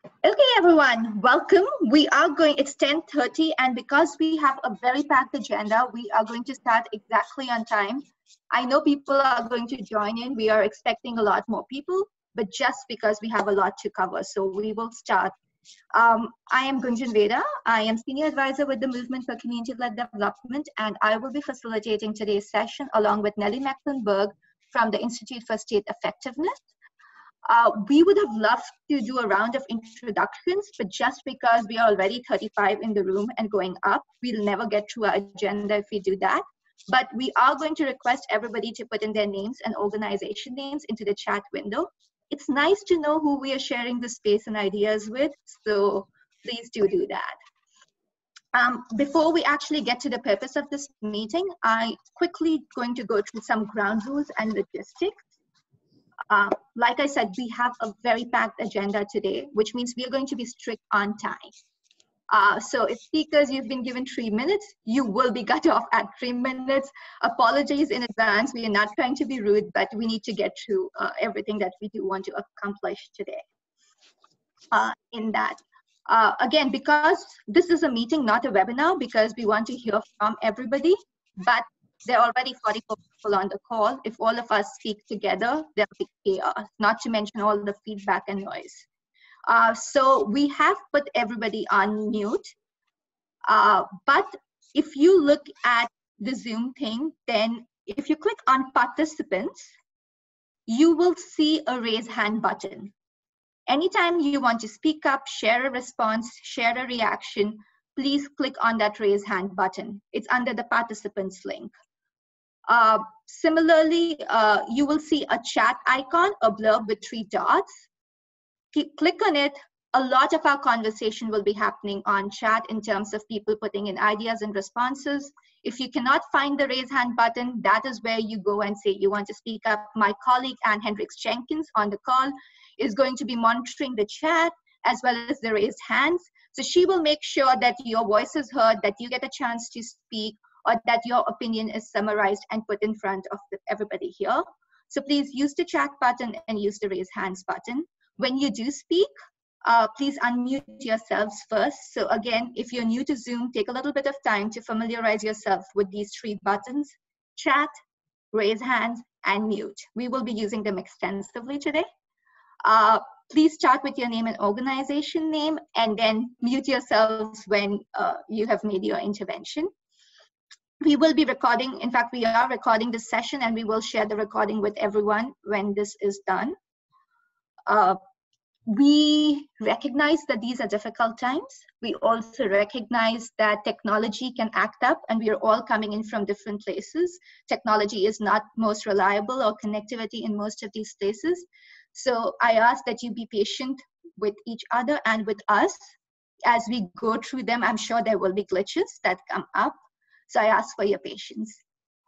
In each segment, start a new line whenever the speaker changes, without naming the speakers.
Okay, everyone, welcome. It's 10:30, and because we have a very packed agenda, we are going to start exactly on time. I know people are going to join in. We are expecting a lot more people, but just because we have a lot to cover, so we will start. I am Gunjan Veda. I am Senior Advisor with the Movement for Community-Led Development, and I will be facilitating today's session along with Nellie Mecklenburg from the Institute for State Effectiveness. We would have loved to do a round of introductions, but just because we are already 35 in the room and going up, we'll never get through our agenda if we do that. But we are going to request everybody to put in their names and organization names into the chat window. It's nice to know who we are sharing the space and ideas with, so please do that. Before we actually get to the purpose of this meeting, I quickly going to go through some ground rules and logistics. Like I said, we have a very packed agenda today, which means we are going to be strict on time. So if speakers, you've been given 3 minutes, you will be cut off at 3 minutes. Apologies in advance. We are not trying to be rude, but we need to get through everything that we do want to accomplish today. Again, because this is a meeting, not a webinar, because we want to hear from everybody, but there are already 44 people on the call. If all of us speak together, there'll be chaos, not to mention all the feedback and noise. So we have put everybody on mute. But if you look at the Zoom thing, then if you click on participants, you will see a raise hand button. Anytime you want to speak up, share a response, share a reaction, please click on that raise hand button. It's under the participants link. Similarly, you will see a chat icon, a blurb with 3 dots. Click on it. A lot of our conversation will be happening on chat in terms of people putting in ideas and responses. If you cannot find the raise hand button, that is where you go and say you want to speak up. My colleague, Anne Hendricks-Jenkins, on the call is going to be monitoring the chat as well as the raised hands. So she will make sure that your voice is heard, that you get a chance to speak, or that your opinion is summarized and put in front of everybody here. So please use the chat button and use the raise hands button. When you do speak, please unmute yourselves first. So again, if you're new to Zoom, take a little bit of time to familiarize yourself with these 3 buttons: chat, raise hands, and mute. We will be using them extensively today. Please start with your name and organization name, and then mute yourselves when you have made your intervention. We will be recording, in fact, we are recording this session, and we will share the recording with everyone when this is done. We recognize that these are difficult times. We also recognize that technology can act up, and we are all coming in from different places. Technology is not most reliable, or connectivity in most of these places. So I ask that you be patient with each other and with us as we go through them. I'm sure there will be glitches that come up. So I ask for your patience.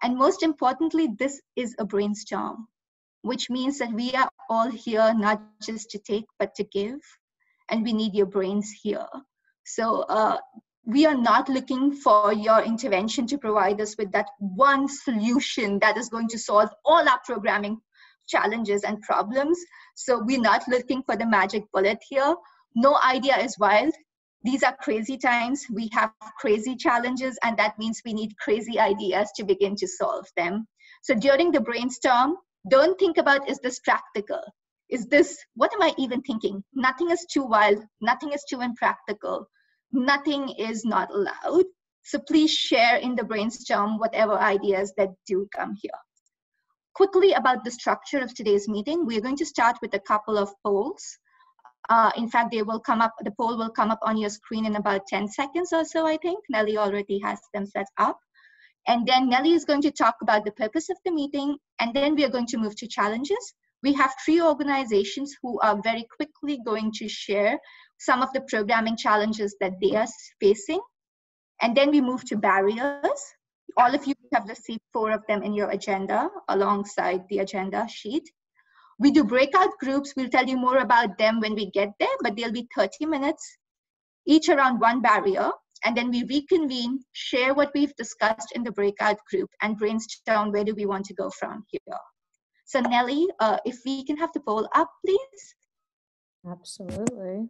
And most importantly, this is a brainstorm, which means that we are all here not just to take, but to give. And we need your brains here. So we are not looking for your intervention to provide us with that one solution that is going to solve all our programming challenges and problems. So we're not looking for the magic bullet here. No idea is wild. These are crazy times. We have crazy challenges, and that means we need crazy ideas to begin to solve them. So during the brainstorm, don't think about, is this practical? Is this, what am I even thinking? Nothing is too wild. Nothing is too impractical. Nothing is not allowed. So please share in the brainstorm whatever ideas that do come here. Quickly about the structure of today's meeting, we're going to start with a couple of polls. In fact, they will come up, the poll will come up on your screen in about 10 seconds or so, I think. Nellie already has them set up. And then Nellie is going to talk about the purpose of the meeting, and then we are going to move to challenges. We have 3 organizations who are very quickly going to share some of the programming challenges that they are facing. And then we move to barriers. All of you have received 4 of them in your agenda alongside the agenda sheet. We do breakout groups. We'll tell you more about them when we get there, but they'll be 30 minutes, each around 1 barrier. And then we reconvene, share what we've discussed in the breakout group, and brainstorm where do we want to go from here. So Nellie, if we can have the poll up, please.
Absolutely.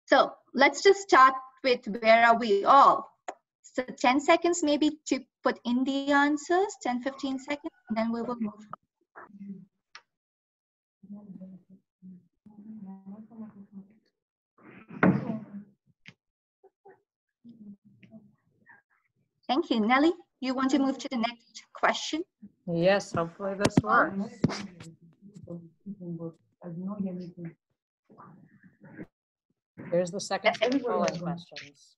So let's just start with where are we all? So 10 seconds maybe to put in the answers, 10, 15 seconds, and then we will move. Thank you. Nelly, you want to move to the next question?
Yes, hopefully this works. Here's the second set of polling questions.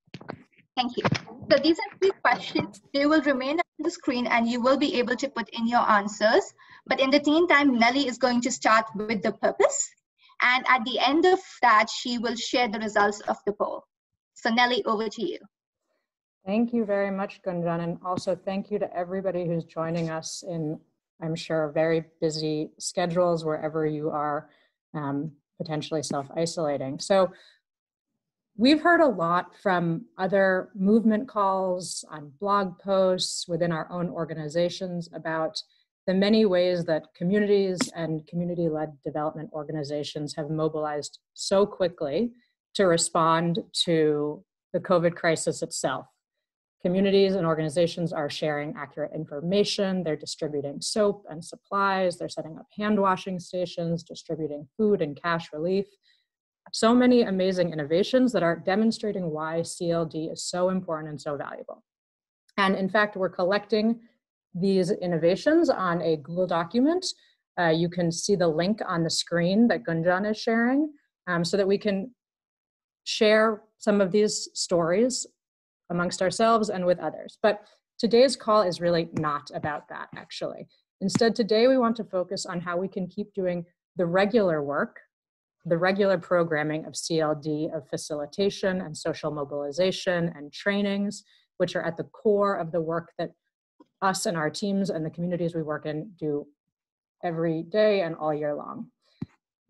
Thank you. So these are 3 questions. They will remain on the screen and you will be able to put in your answers. But in the meantime, Nelly is going to start with the purpose. And at the end of that, she will share the results of the poll. So Nelly, over to you.
Thank you very much, Gunjan. And also thank you to everybody who's joining us in, I'm sure, very busy schedules wherever you are potentially self-isolating. So we've heard a lot from other movement calls, on blog posts, within our own organizations about the many ways that communities and community-led development organizations have mobilized so quickly to respond to the COVID crisis itself. Communities and organizations are sharing accurate information, they're distributing soap and supplies, they're setting up hand washing stations, distributing food and cash relief. So many amazing innovations that are demonstrating why CLD is so important and so valuable. And in fact, we're collecting these innovations on a Google document. You can see the link on the screen that Gunjan is sharing so that we can share some of these stories amongst ourselves and with others. But today's call is really not about that, actually. Instead, today we want to focus on how we can keep doing the regular work, the regular programming of CLD, of facilitation and social mobilization and trainings, which are at the core of the work that us and our teams and the communities we work in do every day and all year long.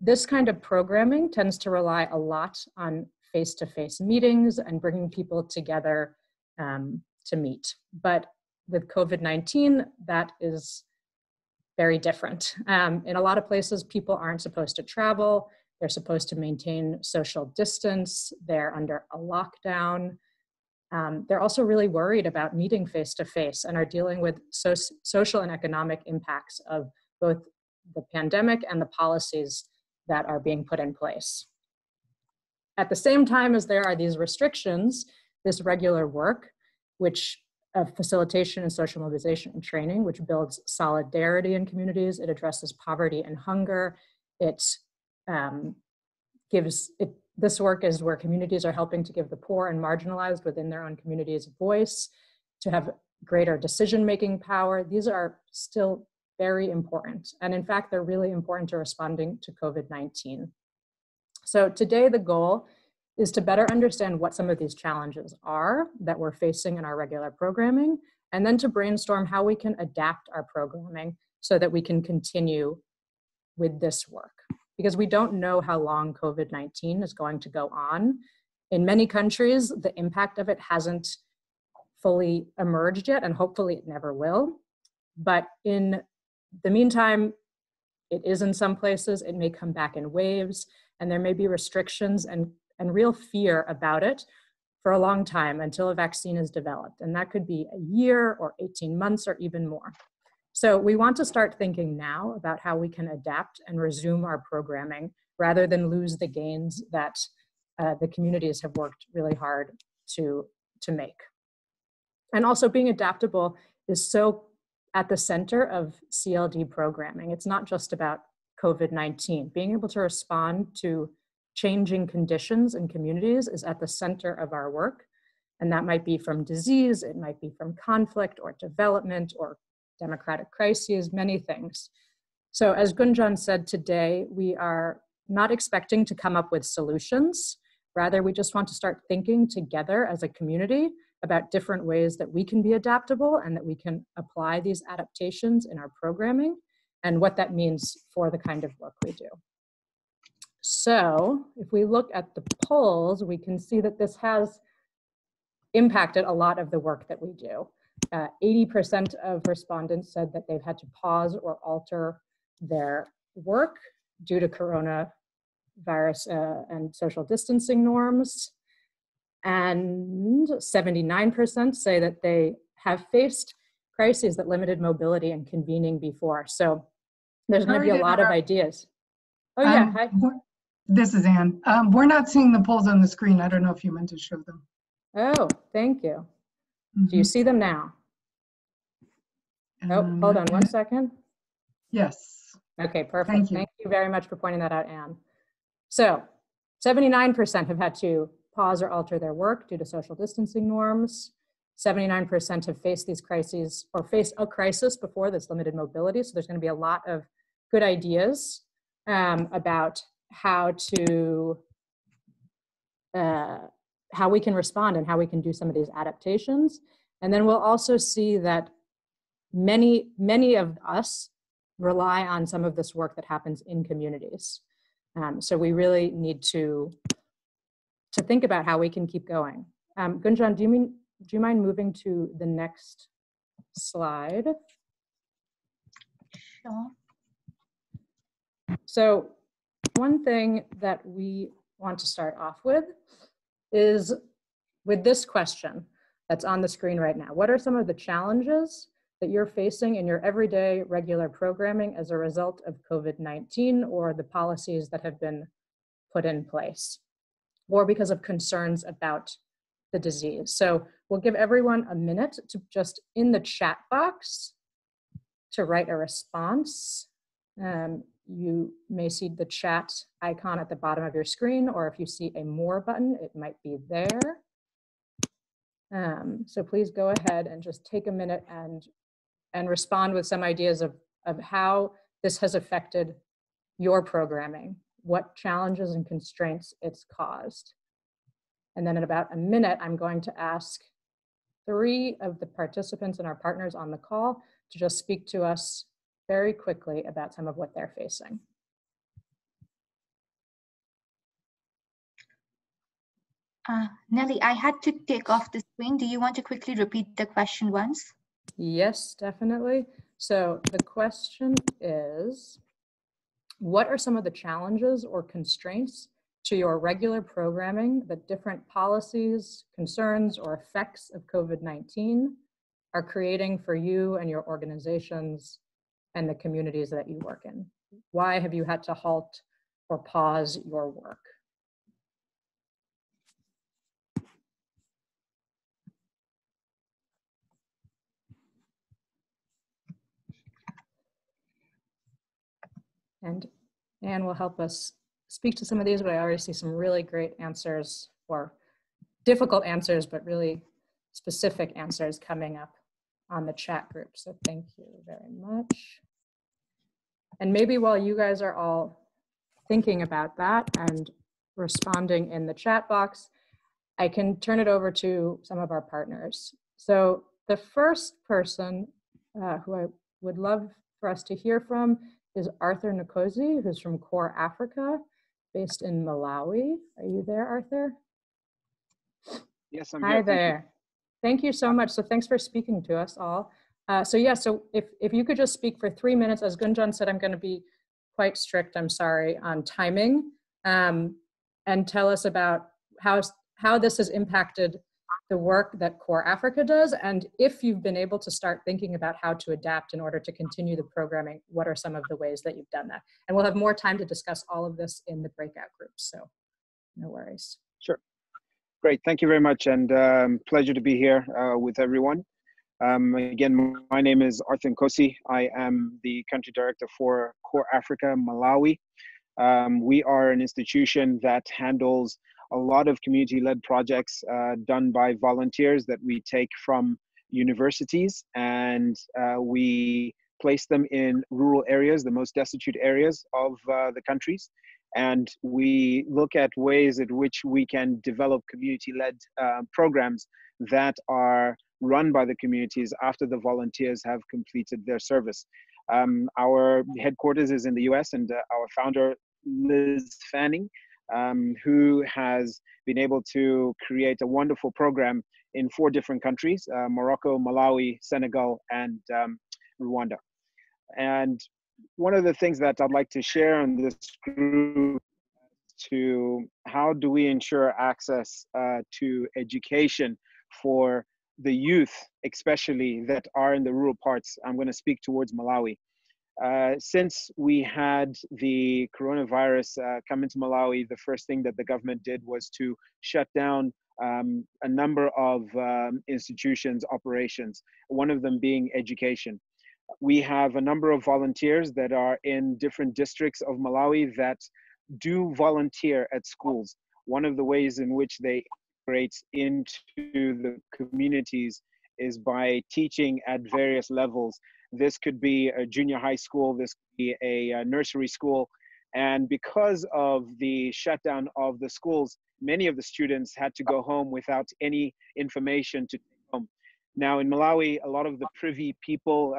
This kind of programming tends to rely a lot on face-to-face meetings and bringing people together to meet. But with COVID-19, that is very different. In a lot of places, people aren't supposed to travel. They're supposed to maintain social distance. They're under a lockdown. They're also really worried about meeting face-to-face and are dealing with social and economic impacts of both the pandemic and the policies that are being put in place. At the same time as there are these restrictions, this regular work, which of facilitation and social mobilization and training, which builds solidarity in communities, it addresses poverty and hunger, this work is where communities are helping to give the poor and marginalized within their own communities a voice, to have greater decision-making power. These are still very important. And in fact, they're really important to responding to COVID-19. So today the goal is to better understand what some of these challenges are that we're facing in our regular programming, and then to brainstorm how we can adapt our programming so that we can continue with this work. Because we don't know how long COVID-19 is going to go on. In many countries, the impact of it hasn't fully emerged yet, and hopefully it never will. But in the meantime, it is in some places, it may come back in waves, and there may be restrictions and real fear about it for a long time until a vaccine is developed. And that could be a year or 18 months or even more. So we want to start thinking now about how we can adapt and resume our programming rather than lose the gains that the communities have worked really hard to make. And also being adaptable is so at the center of CLD programming. It's not just about COVID-19. Being able to respond to changing conditions in communities is at the center of our work. And that might be from disease, it might be from conflict or development or democratic crises, many things. So as Gunjan said today, we are not expecting to come up with solutions. Rather, we just want to start thinking together as a community about different ways that we can be adaptable and that we can apply these adaptations in our programming and what that means for the kind of work we do. So if we look at the polls, we can see that this has impacted a lot of the work that we do. 80% of respondents said that they've had to pause or alter their work due to coronavirus virus and social distancing norms. And 79% say that they have faced crises that limited mobility and convening before. So there's going to be a lot of ideas. Oh yeah, hi.
This is Anne. We're not seeing the polls on the screen. I don't know if you meant to show them.
Oh, thank you. Do you see them now? Oh, hold on one second.
Yes.
Okay, perfect. Thank you very much for pointing that out, Anne. So 79% have had to pause or alter their work due to social distancing norms. 79% have faced these crises or faced a crisis before that's limited mobility. So there's going to be a lot of good ideas about how we can respond and how we can do some of these adaptations. And then we'll also see that many of us rely on some of this work that happens in communities. So we really need to think about how we can keep going. Gunjan, do you mind moving to the next slide?
Sure.
So one thing that we want to start off with is with this question that's on the screen right now. What are some of the challenges that you're facing in your everyday regular programming as a result of COVID-19 or the policies that have been put in place, or because of concerns about the disease? So we'll give everyone a minute to just in the chat box to write a response. You may see the chat icon at the bottom of your screen, or if you see a more button, it might be there. So please go ahead and just take a minute and respond with some ideas of how this has affected your programming, what challenges and constraints it's caused. And then in about a minute, I'm going to ask 3 of the participants and our partners on the call to just speak to us very quickly about some of what they're facing.
Nelly, I had to take off the screen. Do you want to quickly repeat the question once?
Yes, definitely. So the question is, what are some of the challenges or constraints to your regular programming that different policies, concerns, or effects of COVID-19 are creating for you and your organizations and the communities that you work in? Why have you had to halt or pause your work? And Anne will help us speak to some of these, but I already see some really great answers, or difficult answers, but really specific answers coming up on the chat group. So thank you very much. And maybe while you guys are all thinking about that and responding in the chat box, I can turn it over to some of our partners. So the first person who I would love for us to hear from is Arthur Nkosi, who's from Core Africa, based in Malawi. Are you there, Arthur?
Yes, I'm
here. Hi there. Thank you so much. So thanks for speaking to us all. So if you could just speak for 3 minutes, as Gunjan said, I'm going to be quite strict, I'm sorry, on timing, and tell us about how this has impacted the work that Core Africa does, and if you've been able to start thinking about how to adapt in order to continue the programming, what are some of the ways that you've done that? And we'll have more time to discuss all of this in the breakout groups, so no worries.
Sure. Great, thank you very much, and pleasure to be here with everyone. Again, my name is Arthur Nkosi. I am the country director for Core Africa, Malawi. We are an institution that handles a lot of community-led projects done by volunteers that we take from universities, and we place them in rural areas, the most destitute areas of the countries. And we look at ways in which we can develop community-led programs that are run by the communities after the volunteers have completed their service. Our headquarters is in the US, and our founder, Liz Fanning, who has been able to create a wonderful program in 4 different countries, Morocco, Malawi, Senegal, and Rwanda. And one of the things that I'd like to share on this group to how do we ensure access to education for the youth, especially that are in the rural parts. I'm going to speak towards Malawi. Since we had the coronavirus come into Malawi, the first thing that the government did was to shut down a number of institutions, operations, one of them being education. We have a number of volunteers that are in different districts of Malawi that do volunteer at schools. One of the ways in which they integrate into the communities is by teaching at various levels. This could be a junior high school, this could be a nursery school. And because of the shutdown of the schools, many of the students had to go home without any information to take home. Now in Malawi, a lot of the privy people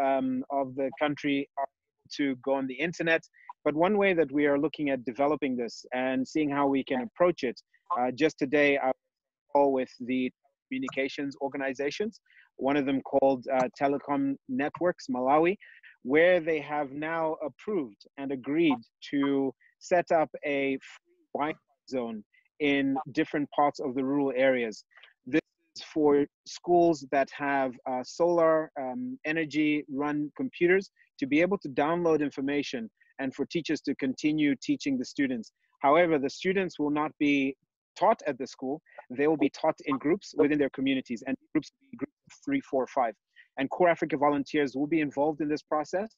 of the country are able to go on the internet. But one way that we are looking at developing this and seeing how we can approach it, just today I was call with the communications organizations, one of them called Telecom Networks Malawi, where they have now approved and agreed to set up a free Wi-Fi zone in different parts of the rural areas. This is for schools that have solar energy run computers to be able to download information and for teachers to continue teaching the students. However, the students will not be taught at the school. They will be taught in groups within their communities, and groups will be groups of 3, 4, 5. And Core Africa volunteers will be involved in this process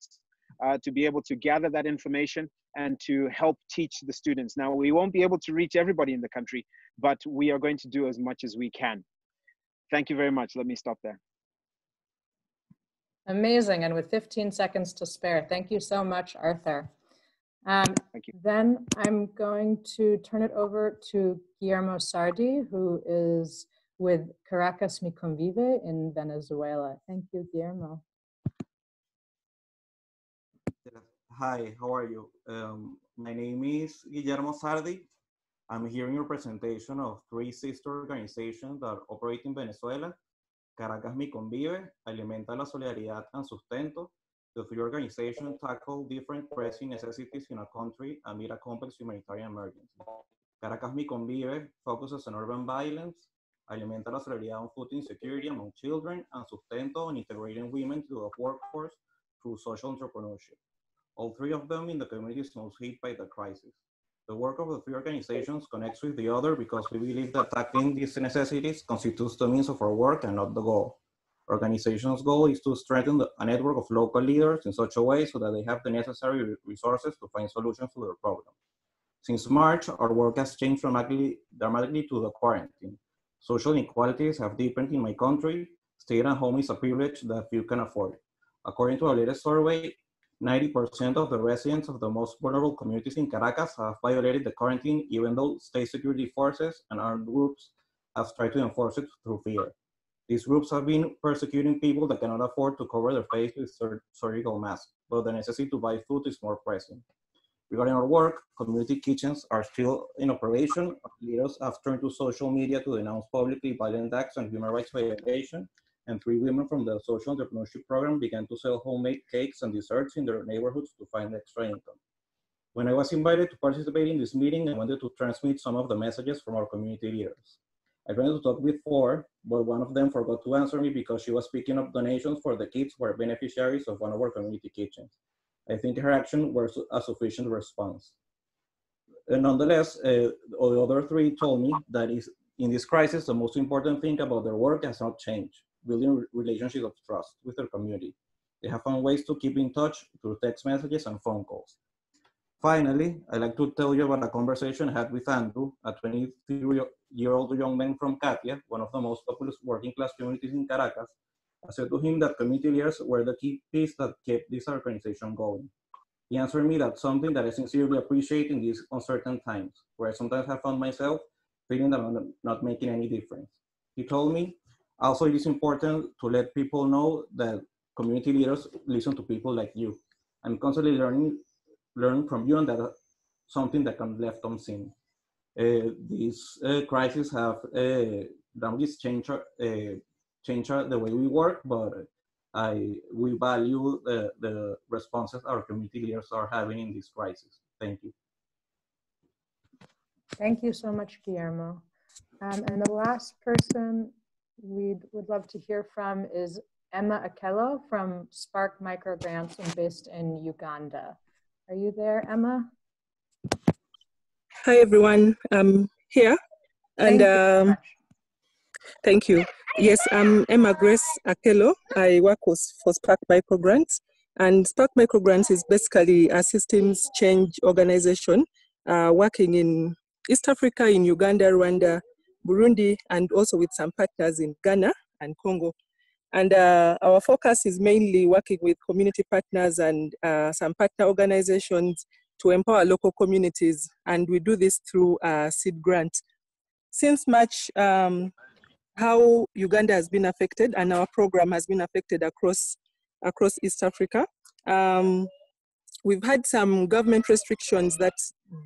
to be able to gather that information and to help teach the students. Now, we won't be able to reach everybody in the country, but we are going to do as much as we can. Thank you very much. Let me stop there.
Amazing, and with 15 seconds to spare. Thank you so much, Arthur.
Thank you.
Then I'm going to turn it over to Guillermo Sardi, who is with Caracas Mi Convive in Venezuela. Thank you, Guillermo.
Hi, how are you? My name is Guillermo Sardi. I'm here in representation of 3 sister organizations that operate in Venezuela. Caracas Mi Convive, Alimenta la Solidaridad and Sustento. The 3 organizations tackle different pressing necessities in a country amid a complex humanitarian emergency. Caracas Mi Convive focuses on urban violence, Alimenta la Solidaridad on food insecurity among children, and Sustento on integrating women to the workforce through social entrepreneurship. All 3 of them in the communities most hit by the crisis. The work of the 3 organizations connects with the other because we believe that tackling these necessities constitutes the means of our work and not the goal. Organization's goal is to strengthen a network of local leaders in such a way so that they have the necessary resources to find solutions to their problem. Since March, our work has changed dramatically to the quarantine. Social inequalities have deepened in my country. Staying at home is a privilege that few can afford. According to our latest survey, 90% of the residents of the most vulnerable communities in Caracas have violated the quarantine, even though state security forces and armed groups have tried to enforce it through fear. These groups have been persecuting people that cannot afford to cover their face with surgical masks, but the necessity to buy food is more pressing. Regarding our work, community kitchens are still in operation. Leaders have turned to social media to denounce publicly violent acts and human rights violation, and 3 women from the social entrepreneurship program began to sell homemade cakes and desserts in their neighborhoods to find extra income. When I was invited to participate in this meeting, I wanted to transmit some of the messages from our community leaders. I tried to talk with 4, but one of them forgot to answer me because she was picking up donations for the kids who are beneficiaries of one of our community kitchens. I think her action was a sufficient response. And nonetheless, the other 3 told me that in this crisis, the most important thing about their work has not changed, building relationships of trust with their community. They have found ways to keep in touch through text messages and phone calls. Finally, I'd like to tell you about a conversation I had with Andrew, a 23-year-old young man from Katia, one of the most populous working class communities in Caracas. I said to him that community leaders were the key piece that kept this organization going. He answered me that something that I sincerely appreciate in these uncertain times, where I sometimes have found myself feeling that I'm not making any difference. He told me, also it is important to let people know that community leaders listen to people like you. I'm constantly learn from you, and that's something that can be left unseen. These crises have dramatically changed the way we work, but we value the responses our community leaders are having in this crisis. Thank you.
Thank you so much, Guillermo. And the last person we would love to hear from is Emma Akello from Spark Microgrants and based in Uganda. Are you there, Emma?
Hi, everyone. I'm here. And
Thank you so much.
thank you. Yes, I'm Emma Grace Akello. I work for Spark Microgrants. And Spark Microgrants is basically a systems change organization working in East Africa, in Uganda, Rwanda, Burundi, and also with some partners in Ghana and Congo. And our focus is mainly working with community partners and some partner organizations to empower local communities. And we do this through seed grant. Since March, how Uganda has been affected and our program has been affected across East Africa. We've had some government restrictions that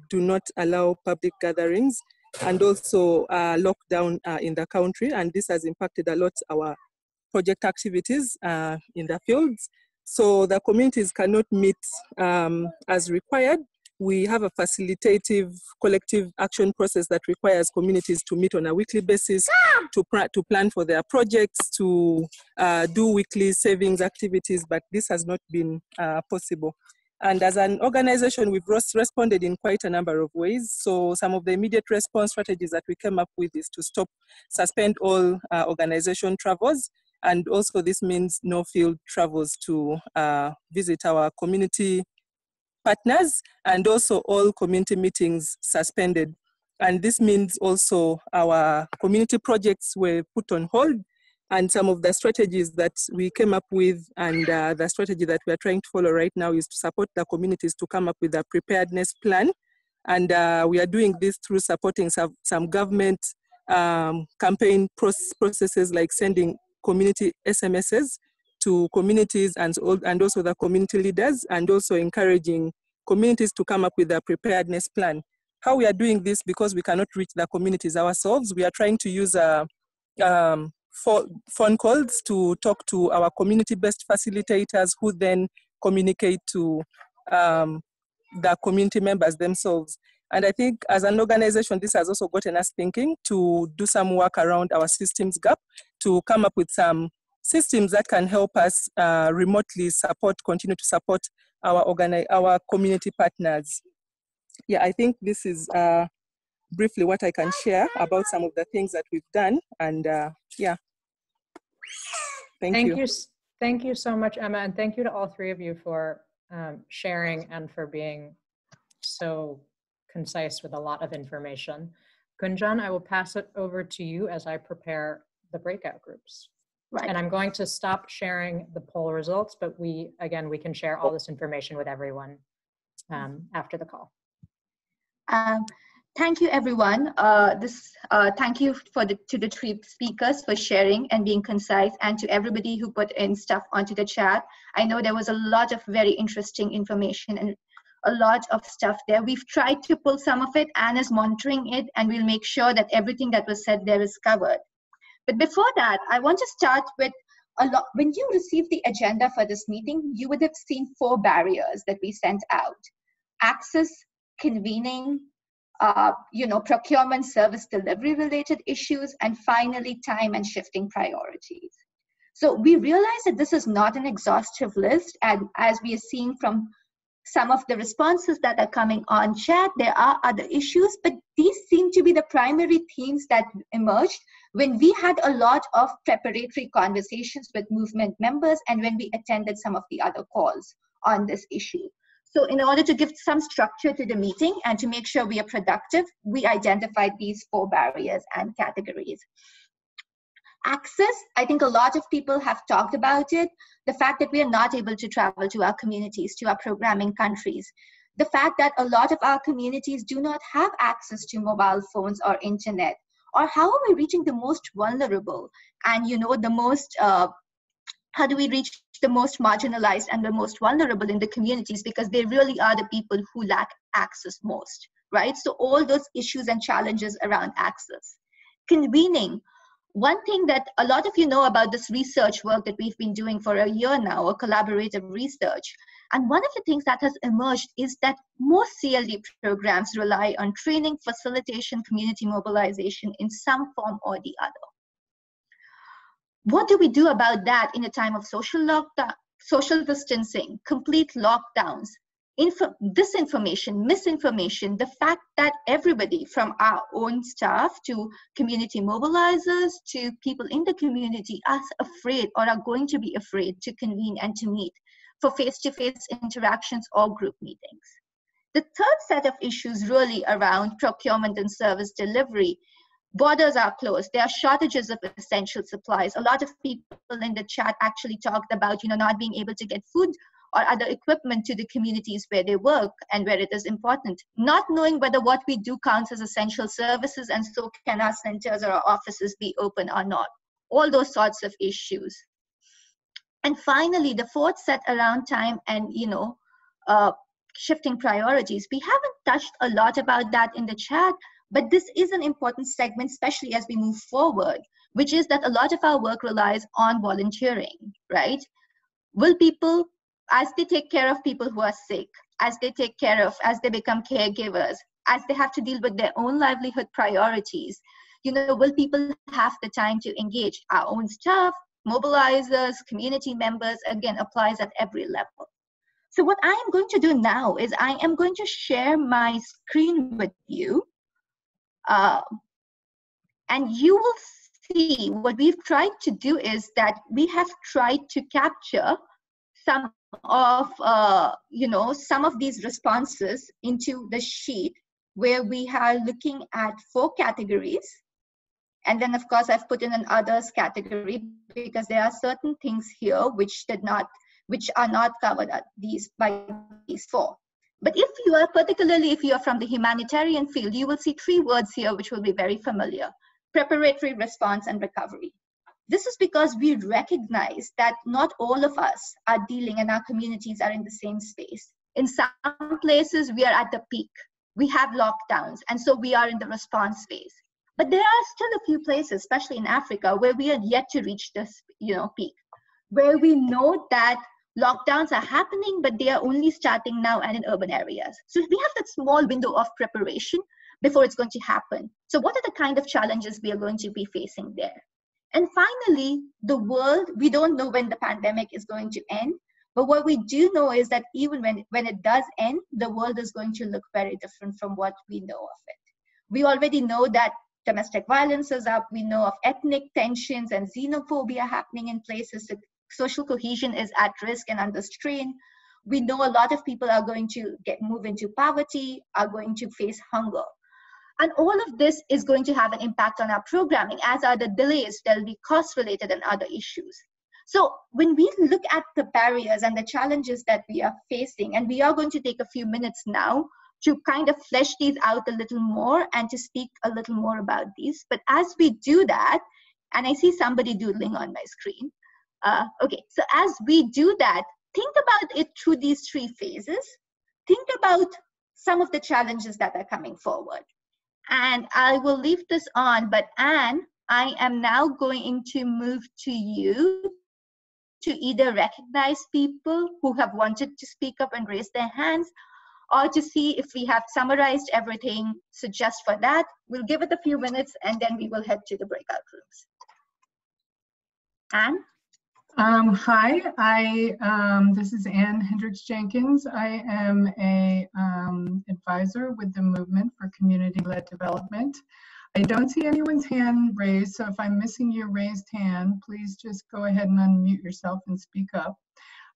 do not allow public gatherings and also lockdown in the country. And this has impacted a lot our project activities in the fields. So the communities cannot meet as required. We have a facilitative collective action process that requires communities to meet on a weekly basis to plan for their projects, to do weekly savings activities, but this has not been possible. And as an organization, we've responded in quite a number of ways. So some of the immediate response strategies that we came up with is to suspend all organization travels. And also this means no field travels to visit our community partners, and also all community meetings suspended. And this means also our community projects were put on hold, and some of the strategies that we came up with and the strategy that we are trying to follow right now is to support the communities to come up with a preparedness plan. And we are doing this through supporting some government campaign processes like sending community SMSs to communities and also the community leaders, and also encouraging communities to come up with a preparedness plan. How we are doing this, because we cannot reach the communities ourselves, we are trying to use phone calls to talk to our community-based facilitators who then communicate to the community members themselves. And I think as an organization, this has also gotten us thinking to do some work around our systems gap, to come up with some systems that can help us remotely continue to support our community partners. Yeah, I think this is briefly what I can share about some of the things that we've done. And yeah, thank you.
Thank you so much, Emma. And thank you to all three of you for sharing and for being so concise with a lot of information. Gunjan, I will pass it over to you as I prepare the breakout groups. Right. And I'm going to stop sharing the poll results, but we can share all this information with everyone after the call.
Thank you, everyone. Thank you to the three speakers for sharing and being concise, and to everybody who put in stuff onto the chat. I know there was a lot of very interesting information and a lot of stuff there. We've tried to pull some of it. Anne is monitoring it, and we'll make sure that everything that was said there is covered. But before that, I want to start with when you received the agenda for this meeting, you would have seen 4 barriers that we sent out: access, convening, procurement, service delivery related issues, and finally time and shifting priorities. So we realize that this is not an exhaustive list, and as we are seeing from some of the responses that are coming on chat, there are other issues, but these seem to be the primary themes that emerged when we had a lot of preparatory conversations with movement members and when we attended some of the other calls on this issue. So in order to give some structure to the meeting and to make sure we are productive, we identified these 4 barriers and categories. Access, I think a lot of people have talked about it. The fact that we are not able to travel to our communities, to our programming countries. The fact that a lot of our communities do not have access to mobile phones or internet. Or how are we reaching the most vulnerable? And the most, how do we reach the most marginalized and the most vulnerable in the communities? Because they really are the people who lack access most, right? So all those issues and challenges around access. Convening. One thing that a lot of you know about this research work that we've been doing for a year now, or collaborative research. And one of the things that has emerged is that most CLD programs rely on training, facilitation, community mobilization in some form or the other. What do we do about that in a time of social lockdown, social distancing, complete lockdowns, disinformation, misinformation, the fact that everybody from our own staff to community mobilizers to people in the community are afraid or are going to be afraid to convene and to meet for face-to-face interactions or group meetings. The third set of issues really around procurement and service delivery. Borders are closed. There are shortages of essential supplies. A lot of people in the chat actually talked about, not being able to get food or other equipment to the communities where they work and where it is important. Not knowing whether what we do counts as essential services, and so can our centers or our offices be open or not. All those sorts of issues. And finally, the fourth set around time and, shifting priorities. We haven't touched a lot about that in the chat, but this is an important segment, especially as we move forward, which is that a lot of our work relies on volunteering, right? Will people, as they take care of people who are sick, as they become caregivers, as they have to deal with their own livelihood priorities, will people have the time to engage? Our own staff, mobilizers, community members, again, applies at every level. So what I am going to do now is I am going to share my screen with you. And you will see what we've tried to do is that we have tried to capture some of, some of these responses into the sheet where we are looking at 4 categories. And then, of course, I've put in an others category because there are certain things here which are not covered by these 4. But particularly if you are from the humanitarian field, you will see 3 words here which will be very familiar: preparatory, response, and recovery. This is because we recognize that not all of us are dealing and our communities are in the same space. In some places, we are at the peak. We have lockdowns, and so we are in the response phase. But there are still a few places, especially in Africa, where we are yet to reach this peak, where we know that lockdowns are happening, but they are only starting now and in urban areas. So we have that small window of preparation before it's going to happen. So what are the kind of challenges we are going to be facing there? And finally, the world, we don't know when the pandemic is going to end, but what we do know is that even when it does end, the world is going to look very different from what we know of it. We already know that domestic violence is up. We know of ethnic tensions and xenophobia happening in places. So social cohesion is at risk and under strain. We know a lot of people are going to move into poverty, are going to face hunger. And all of this is going to have an impact on our programming, as are the delays. There'll be cost-related and other issues. So when we look at the barriers and the challenges that we are facing, and we are going to take a few minutes now to kind of flesh these out a little more and to speak a little more about these. But as we do that, and I see somebody doodling on my screen. Okay, so as we do that, think about it through these 3 phases. Think about some of the challenges that are coming forward. And I will leave this on, but Anne, I am now going to move to you to either recognize people who have wanted to speak up and raise their hands, or to see if we have summarized everything. So just for that, we'll give it a few minutes and then we will head to the breakout rooms. Anne?
Hi, this is Anne Hendricks-Jenkins. I am a advisor with the Movement for Community-Led Development. I don't see anyone's hand raised, so if I'm missing your raised hand, please just go ahead and unmute yourself and speak up.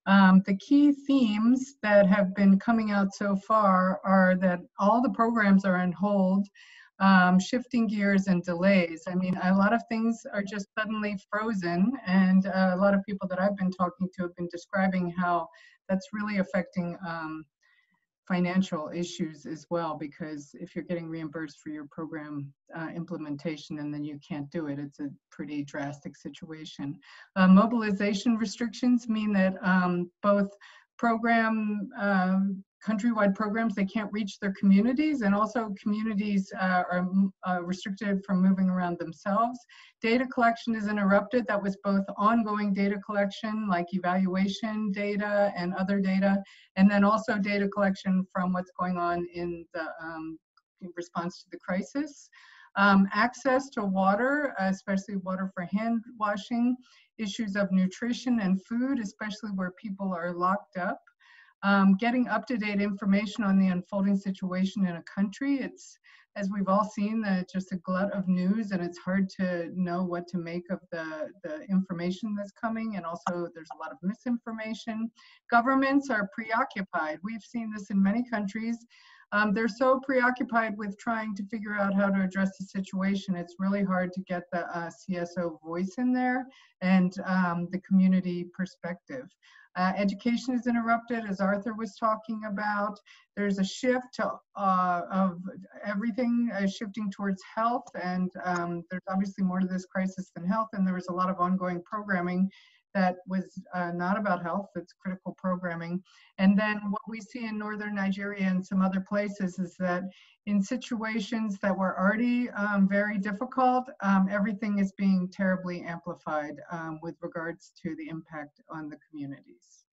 The key themes that have been coming out so far are that all the programs are on hold, shifting gears and delays. I mean, a lot of things are just suddenly frozen, and a lot of people that I've been talking to have been describing how that's really affecting financial issues as well, because if you're getting reimbursed for your program implementation and then you can't do it, it's a pretty drastic situation. Mobilization restrictions mean that both countrywide programs, they can't reach their communities, and also communities are restricted from moving around themselves. Data collection is interrupted. That was both ongoing data collection, like evaluation data and other data, and then also data collection from what's going on in the in response to the crisis. Access to water, especially water for hand washing, issues of nutrition and food, especially where people are locked up. Getting up-to-date information on the unfolding situation in a country. It's, as we've all seen, just a glut of news, and it's hard to know what to make of the information that's coming, and also there's a lot of misinformation. Governments are preoccupied. We've seen this in many countries. They're so preoccupied with trying to figure out how to address the situation. It's really hard to get the CSO voice in there and the community perspective. Education is interrupted, as Arthur was talking about. There's a shift of everything shifting towards health, and there's obviously more to this crisis than health, and there was a lot of ongoing programming that was not about health, it's critical programming. And then what we see in northern Nigeria and some other places is that in situations that were already very difficult, everything is being terribly amplified with regards to the impact on the communities.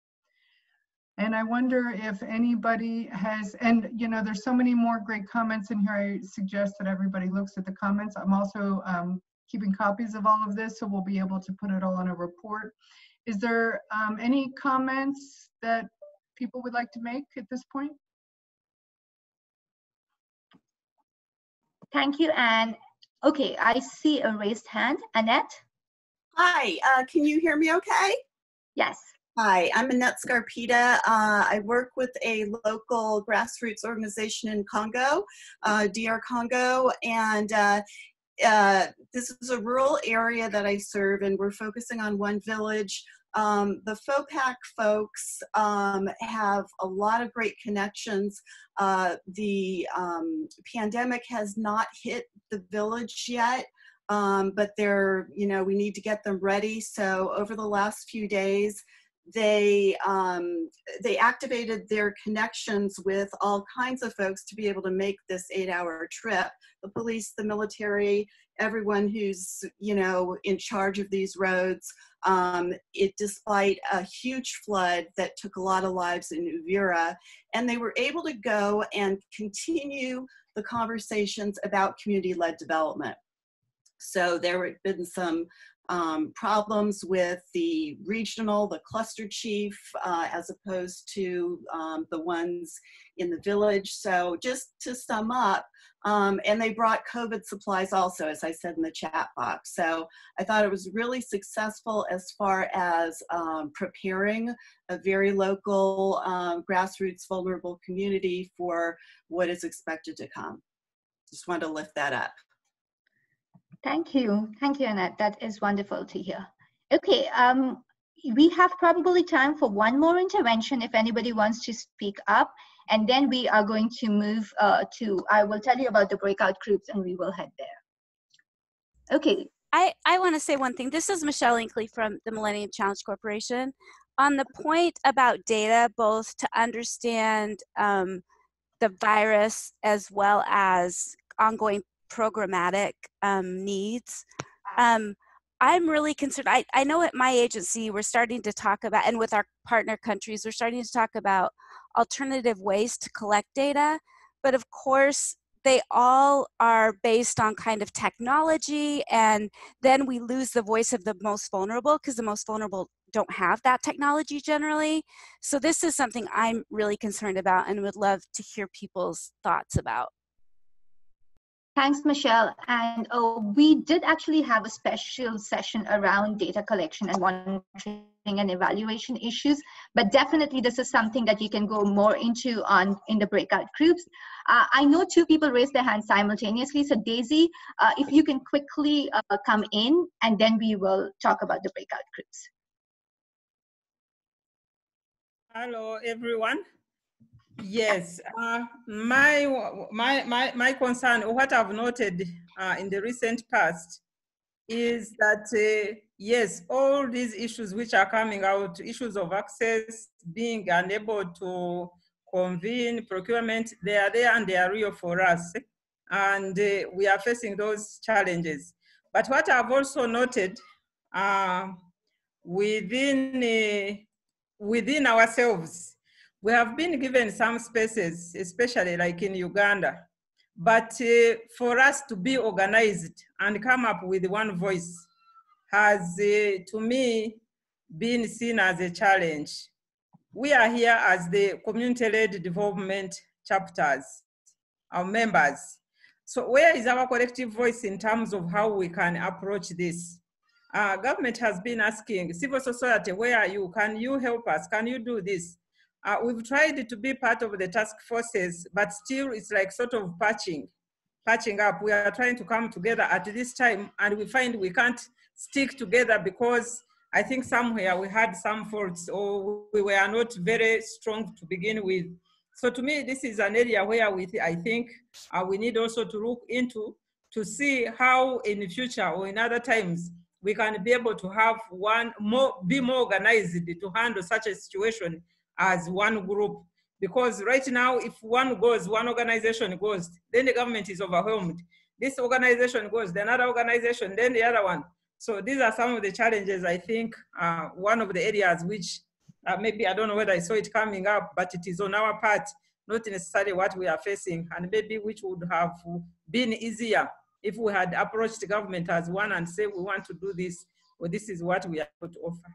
And I wonder if anybody has, and you know, there's so many more great comments in here. I suggest that everybody looks at the comments. I'm also keeping copies of all of this, so we'll be able to put it all in a report. Is there any comments that people would like to make at this point?
Thank you, Anne. Okay, I see a raised hand. Annette?
Hi, can you hear me okay?
Yes.
Hi, I'm Annette Scarpita. I work with a local grassroots organization in Congo, DR Congo, and this is a rural area that I serve, and we're focusing on one village. The FOPAC folks have a lot of great connections. The pandemic has not hit the village yet, but they're, you know, we need to get them ready. So over the last few days, they activated their connections with all kinds of folks to be able to make this 8-hour trip. The police, the military, everyone who's, you know, in charge of these roads. Despite a huge flood that took a lot of lives in Uvira, and they were able to go and continue the conversations about community-led development. So there have been some problems with the regional, the cluster chief, as opposed to the ones in the village. So just to sum up, and they brought COVID supplies also, as I said in the chat box. So I thought it was really successful as far as preparing a very local, grassroots, vulnerable community for what is expected to come. Just wanted to lift that up.
Thank you, Annette. That is wonderful to hear. Okay, we have probably time for one more intervention if anybody wants to speak up, and then we are going to move I will tell you about the breakout groups and we will head there. Okay.
I want to say one thing. This is Michelle Inkley from the Millennium Challenge Corporation. On the point about data, both to understand the virus as well as ongoing programmatic needs. I'm really concerned. I know at my agency, we're starting to talk about, and with our partner countries, we're starting to talk about alternative ways to collect data. But of course, they all are based on kind of technology, and then we lose the voice of the most vulnerable because the most vulnerable don't have that technology generally. So this is something I'm really concerned about and would love to hear people's thoughts about.
Thanks, Michelle. And we did actually have a special session around data collection and monitoring and evaluation issues, but definitely this is something that you can go more into in the breakout groups. I know 2 people raised their hands simultaneously, so Daisy, if you can quickly come in, and then we will talk about the breakout groups.
Hello, everyone. Yes, my concern, or what I've noted in the recent past, is that, yes, all these issues which are coming out, issues of access, being unable to convene, procurement, they are there and they are real for us. And we are facing those challenges. But what I've also noted within ourselves, we have been given some spaces, especially like in Uganda. But for us to be organized and come up with one voice has, to me, been seen as a challenge. We are here as the community-led development chapters, our members. So where is our collective voice in terms of how we can approach this? Government has been asking, civil society, where are you? Can you help us? Can you do this? We've tried to be part of the task forces, but still it's like sort of patching up. We are trying to come together at this time, and we find we can't stick together because I think somewhere we had some faults or we were not very strong to begin with. So to me, this is an area where I think we need also to look into to see how in the future or in other times we can be able to have be more organized to handle such a situation as one group. Because right now, if one organization goes, then the government is overwhelmed. This organization goes, then another organization, then the other one. So these are some of the challenges, I think, one of the areas which maybe I don't know whether I saw it coming up, but it is on our part, not necessarily what we are facing, and maybe which would have been easier if we had approached the government as one and say, we want to do this, or this is what we are able to offer.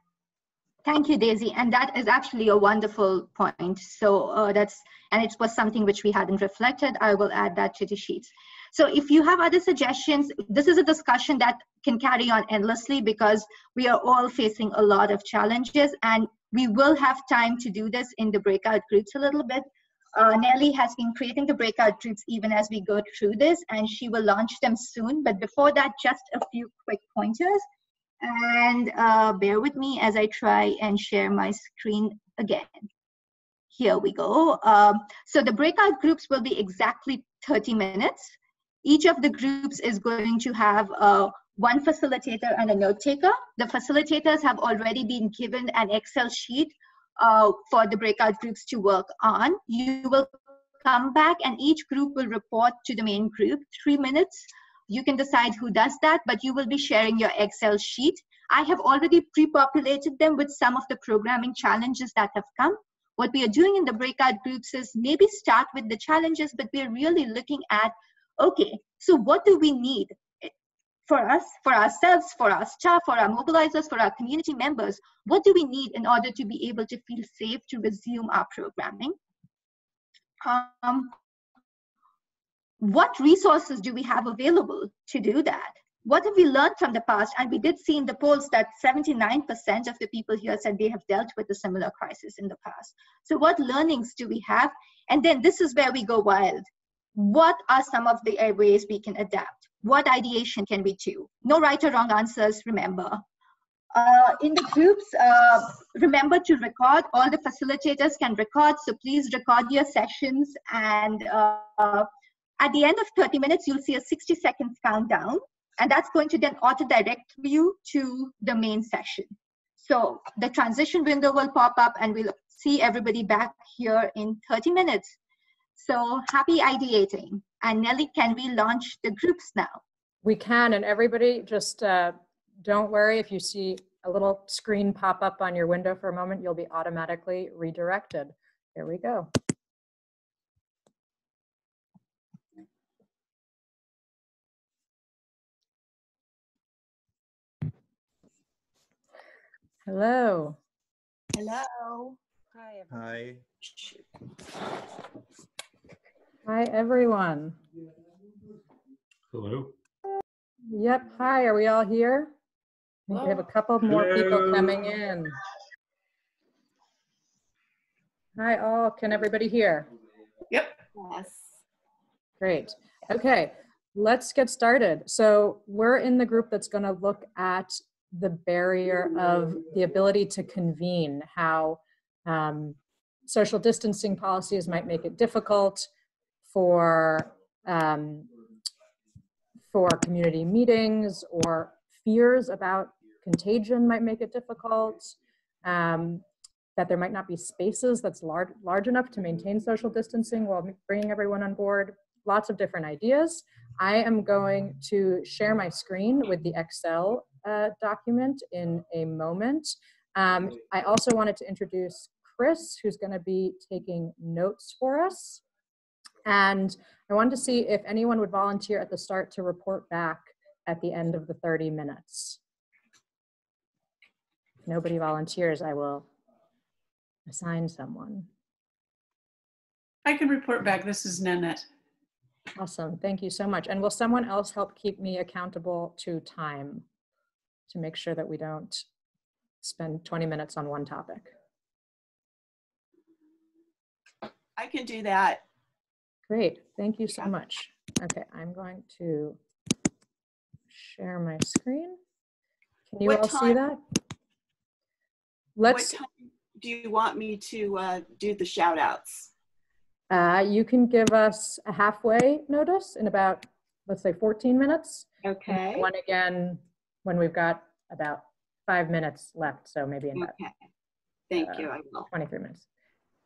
Thank you, Daisy. And that is actually a wonderful point. So and it was something which we hadn't reflected. I will add that to the sheets. So if you have other suggestions, this is a discussion that can carry on endlessly because we are all facing a lot of challenges, and we will have time to do this in the breakout groups a little bit. Nelly has been creating the breakout groups even as we go through this, and she will launch them soon. But before that, just a few quick pointers. And bear with me as I try and share my screen again. Here we go. So the breakout groups will be exactly 30 minutes. Each of the groups is going to have one facilitator and a note taker. The facilitators have already been given an Excel sheet for the breakout groups to work on. You will come back and each group will report to the main group, 3 minutes. You can decide who does that, but you will be sharing your Excel sheet. I have already pre-populated them with some of the programming challenges that have come. What we are doing in the breakout groups is maybe start with the challenges, but we're really looking at, okay, so what do we need for us, for ourselves, for our staff, for our mobilizers, for our community members? What do we need in order to be able to feel safe to resume our programming? What resources do we have available to do that? What have we learned from the past? And we did see in the polls that 79% of the people here said they have dealt with a similar crisis in the past. So what learnings do we have? And then this is where we go wild. What are some of the ways we can adapt? What ideation can we do? No right or wrong answers, remember. In the groups, remember to record. All the facilitators can record, so please record your sessions. And at the end of 30 minutes, you'll see a 60 seconds countdown, and that's going to then auto-direct you to the main session. So the transition window will pop up and we'll see everybody back here in 30 minutes. So happy ideating. And Nelly, can we launch the groups now?
We can, and everybody just don't worry if you see a little screen pop up on your window for a moment, you'll be automatically redirected. Here we go. Hello.
Hello.
Hi.
Hi.
Hi, everyone.
Hello.
Yep. Hi, are we all here? I think we have a couple more people coming in. Hi, all. Can everybody hear?
Yep. Yes.
Great. Okay, let's get started. So we're in the group that's going to look at the barrier of the ability to convene, how social distancing policies might make it difficult for community meetings or fears about contagion might make it difficult, that there might not be spaces that's large enough to maintain social distancing while bringing everyone on board. Lots of different ideas. I am going to share my screen with the Excel document in a moment. I also wanted to introduce Chris, who's going to be taking notes for us. And I wanted to see if anyone would volunteer at the start to report back at the end of the 30 minutes. If nobody volunteers, I will assign someone.
I can report back. This is Nanette.
Awesome. Thank you so much. And will someone else help keep me accountable to time to make sure that we don't spend 20 minutes on one topic?
I can do that.
Great. Thank you so much. Okay, I'm going to share my screen. Can you all see that?
What time do you want me to do the shout outs?
You can give us a halfway notice in about, let's say 14 minutes.
Okay.
One again when we've got about 5 minutes left. So maybe in about,
Thank you. I will.
23 minutes.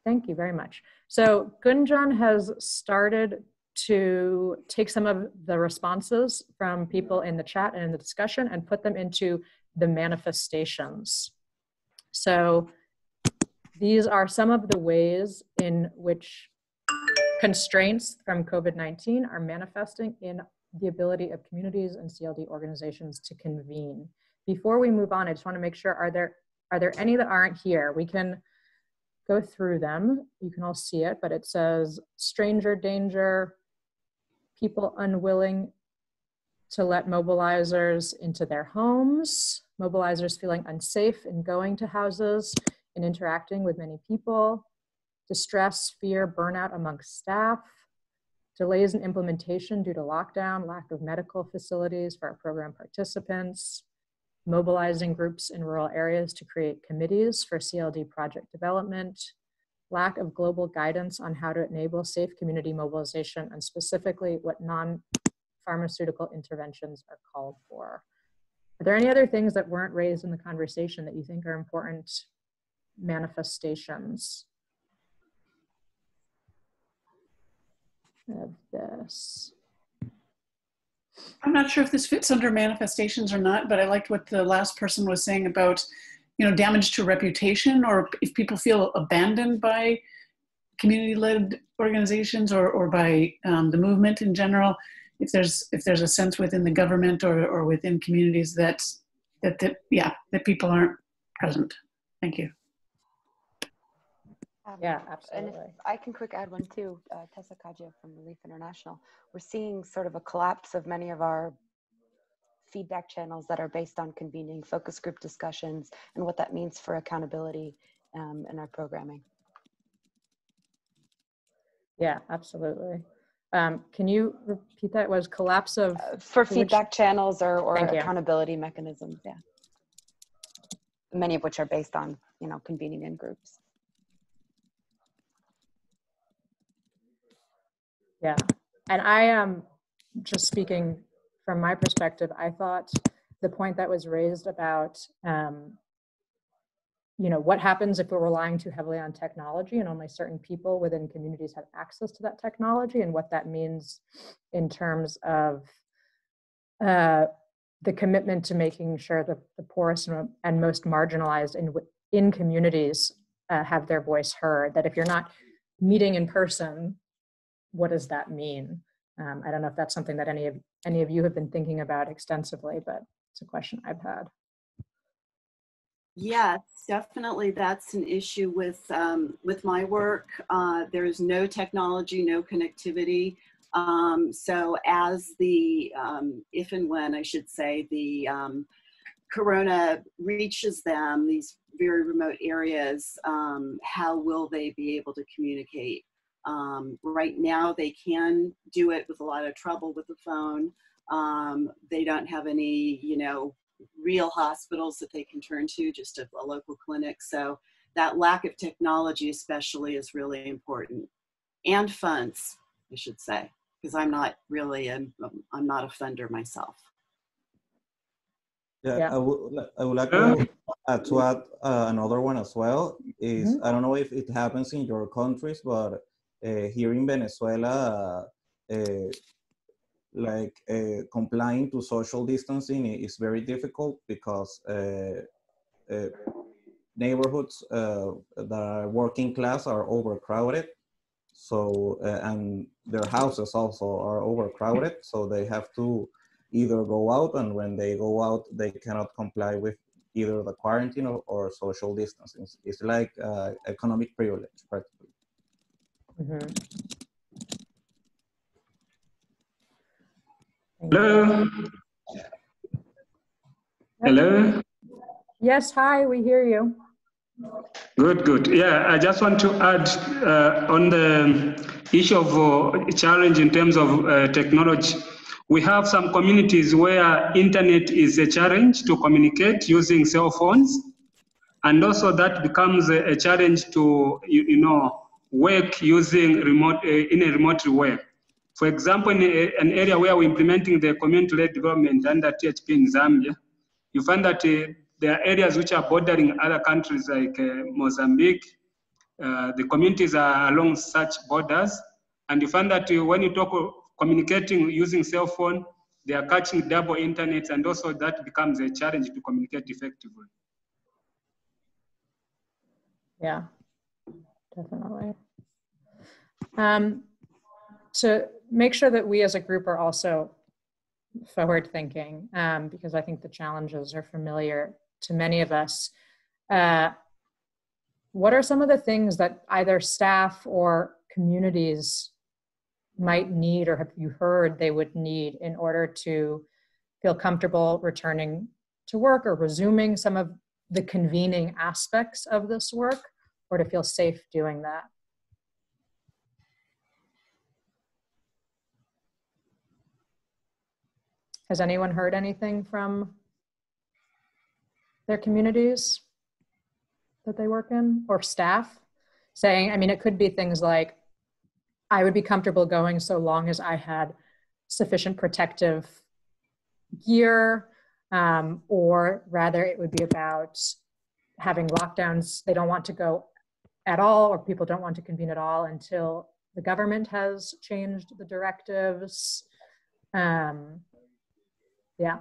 Thank you very much. So Gunjan has started to take some of the responses from people in the chat and in the discussion and put them into the manifestations. So these are some of the ways in which constraints from COVID-19 are manifesting in the ability of communities and CLD organizations to convene. Before we move on, I just want to make sure, are there any that aren't here? We can go through them. You can all see it, but it says stranger danger, people unwilling to let mobilizers into their homes, mobilizers feeling unsafe in going to houses and interacting with many people, distress, fear, burnout amongst staff, delays in implementation due to lockdown, lack of medical facilities for our program participants, mobilizing groups in rural areas to create committees for CLD project development, lack of global guidance on how to enable safe community mobilization, and specifically what non-pharmaceutical interventions are called for. Are there any other things that weren't raised in the conversation that you think are important manifestations of this?
I'm not sure if this fits under manifestations or not, but I liked what the last person was saying about, damage to reputation, or if people feel abandoned by community-led organizations or by the movement in general. If there's a sense within the government or within communities that people aren't present. Thank you.
Yeah, absolutely.
And if I can quick add one too, Tessa Kaja from Relief International. We're seeing sort of a collapse of many of our feedback channels that are based on convening focus group discussions and what that means for accountability in our programming.
Yeah, absolutely. Can you repeat that? It was collapse of?
For feedback channels or
Thank you.
accountability mechanisms, yeah. Many of which are based on, convening in groups.
Yeah, and I am just speaking from my perspective. I thought the point that was raised about, what happens if we're relying too heavily on technology and only certain people within communities have access to that technology, and what that means in terms of the commitment to making sure that the poorest and most marginalized in communities have their voice heard. That if you're not meeting in person, what does that mean? I don't know if that's something that any of you have been thinking about extensively, but it's a question I've had.
Yes, definitely. That's an issue with my work. There is no technology, no connectivity. So as the, if and when I should say, the corona reaches them, these very remote areas, how will they be able to communicate? Right now, they can do it with a lot of trouble with the phone. They don't have any, real hospitals that they can turn to, just a local clinic. So that lack of technology especially is really important. And funds, I should say, because I'm not really, I'm not a funder myself.
Yeah, I would like to add another one as well. Is I don't know if it happens in your countries, but here in Venezuela, complying to social distancing is very difficult because neighborhoods that are working class are overcrowded. So, and their houses also are overcrowded. So they have to either go out, and when they go out, they cannot comply with either the quarantine or social distancing. It's like economic privilege, practically.
Hello? Hello?
Yes, hi, we hear you.
Good, good. Yeah, I just want to add on the issue of challenge in terms of technology. We have some communities where internet is a challenge to communicate using cell phones. And also that becomes a challenge to, work using remote, in a remote way. For example, in an area where we're implementing the community-led development under THP in Zambia, you find that there are areas which are bordering other countries like Mozambique. The communities are along such borders. And you find that when you talk of communicating using cell phone, they are catching double internet, and also that becomes a challenge to communicate effectively.
Yeah, definitely. To make sure that we as a group are also forward thinking, because I think the challenges are familiar to many of us. What are some of the things that either staff or communities might need, or have you heard they would need in order to feel comfortable returning to work or resuming some of the convening aspects of this work, or to feel safe doing that? Has anyone heard anything from their communities that they work in, or staff saying, I mean, it could be things like, I would be comfortable going so long as I had sufficient protective gear, or rather it would be about having lockdowns. They don't want to go at all, or people don't want to convene at all until the government has changed the directives. Yeah.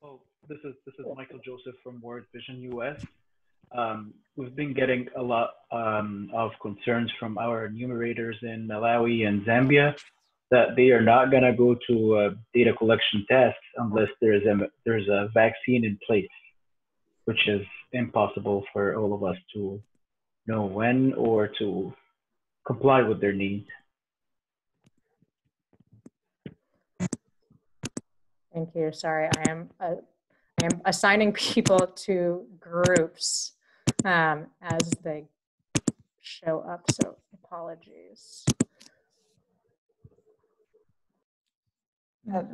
Oh, this is Michael Joseph from World Vision US. We've been getting a lot of concerns from our enumerators in Malawi and Zambia that they are not going to go to data collection tests unless there's a vaccine in place, which is impossible for all of us to know when or to comply with their needs.
Thank you. Sorry, I am assigning people to groups as they show up, so apologies.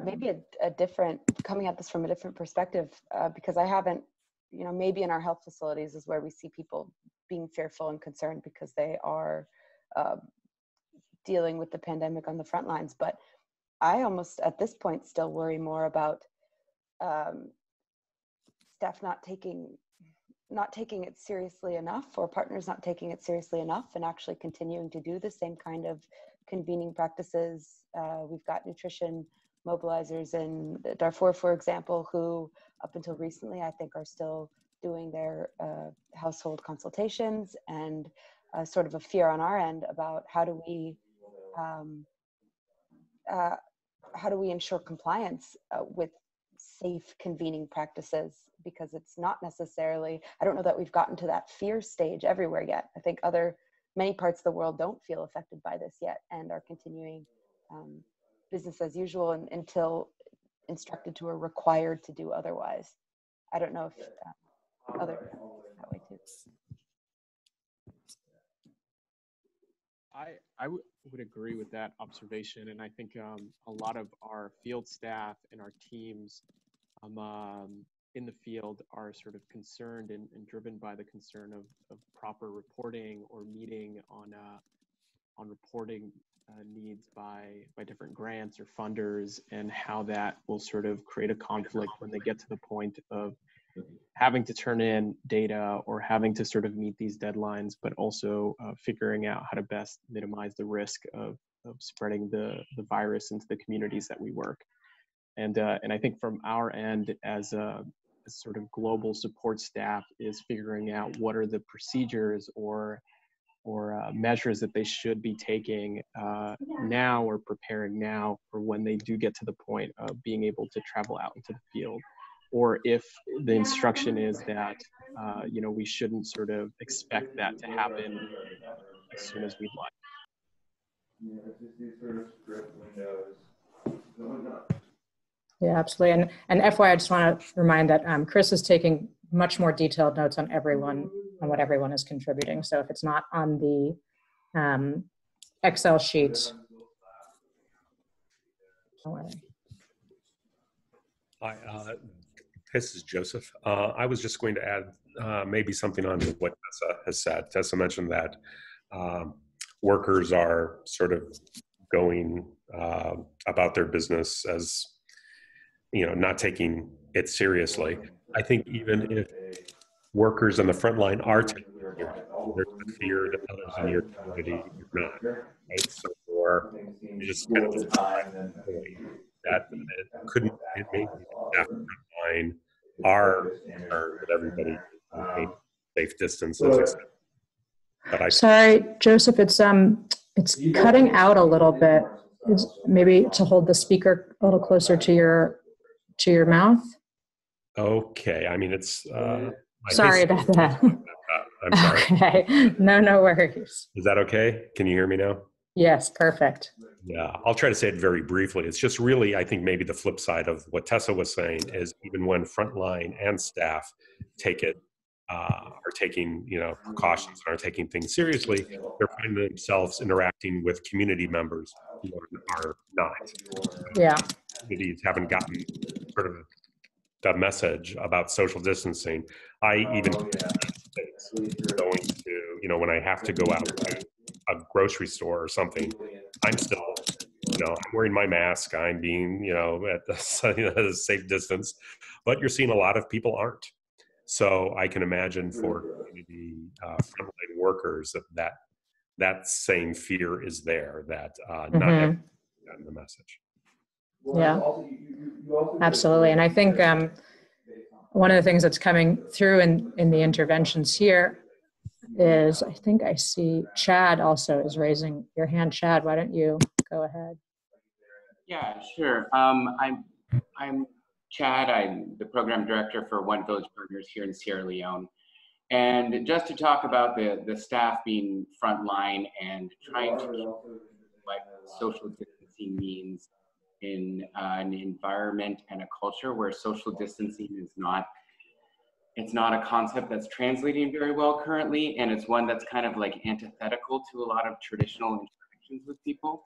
Maybe a different, coming at this from a different perspective, because I haven't, maybe in our health facilities is where we see people being fearful and concerned because they are dealing with the pandemic on the front lines. But I almost at this point still worry more about staff not taking it seriously enough, or partners not taking it seriously enough and actually continuing to do the same kind of convening practices. We've got nutrition mobilizers in Darfur, for example, who up until recently I think are still doing their household consultations, and sort of a fear on our end about how do we ensure compliance with safe convening practices, because it's not necessarily, I don't know that we've gotten to that fear stage everywhere yet. I think many parts of the world don't feel affected by this yet and are continuing business as usual until instructed to or required to do otherwise. I don't know if other that way too.
I would agree with that observation, and I think a lot of our field staff and our teams in the field are sort of concerned and driven by the concern of proper reporting or meeting on reporting needs by different grants or funders, and how that will sort of create a conflict when they get to the point of having to turn in data or having to sort of meet these deadlines, but also figuring out how to best minimize the risk of spreading the virus into the communities that we work. And I think from our end as a sort of global support staff is figuring out what are the procedures or measures that they should be taking now or preparing now for when they do get to the point of being able to travel out into the field. Or if the instruction is that, you know, we shouldn't sort of expect that to happen as soon as we'd like.
Yeah, absolutely. And FYI, I just want to remind that Chris is taking much more detailed notes on everyone, on what everyone is contributing. So if it's not on the Excel sheet, don't worry.
Hi, this is Joseph. I was just going to add maybe something on what Tessa has said. Tessa mentioned that workers are sort of going about their business as, you know, not taking it seriously. I think even if workers on the front line are taking it seriously, there's the fear that others in your community are not, right? So for you just kind of that it may be staff line are concerned that everybody safe distances, etc. But
Sorry, Joseph, it's cutting out a little bit. Maybe to hold the speaker a little closer to your mouth.
Okay, I mean it's.
Sorry about that.
I'm sorry.
Okay, no worries.
Is that okay? Can you hear me now?
Yes, perfect.
Yeah, I'll try to say it very briefly. It's just really, I think maybe the flip side of what Tessa was saying is even when frontline and staff take it, are taking, you know, precautions and are taking things seriously, they're finding themselves interacting with community members who are not.
Yeah.
Communities haven't gotten sort of the message about social distancing. I even going to, you know, when I have to go out to a grocery store or something, I'm still, you know, I'm wearing my mask. I'm being, you know, at a safe distance, but you're seeing a lot of people aren't. So I can imagine for community frontline workers that same fear is there, that not everyone's gotten the message.
Yeah, absolutely. And I think one of the things that's coming through in the interventions here is, I think I see Chad also is raising your hand. Chad, why don't you go ahead?
Yeah, sure. I'm Chad. I'm the program director for One Village Partners here in Sierra Leone. And just to talk about the staff being frontline and trying to keep what social distancing means in an environment and a culture where social distancing is not, it's not a concept that's translating very well currently, and it's one that's kind of like antithetical to a lot of traditional interactions with people.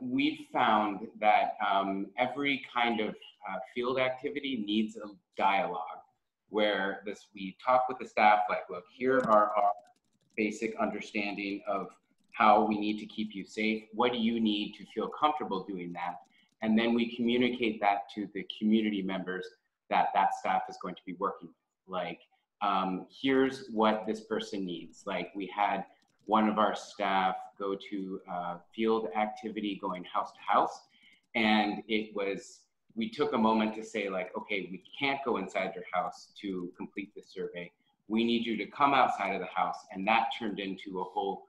We've found that every kind of field activity needs a dialogue where we talk with the staff like, look, here are our basic understanding of how we need to keep you safe. What do you need to feel comfortable doing that? And then we communicate that to the community members that staff is going to be working with. Like, here's what this person needs. Like, we had one of our staff go to a field activity going house to house, and we took a moment to say like, okay, we can't go inside your house to complete this survey. We need you to come outside of the house. And that turned into a whole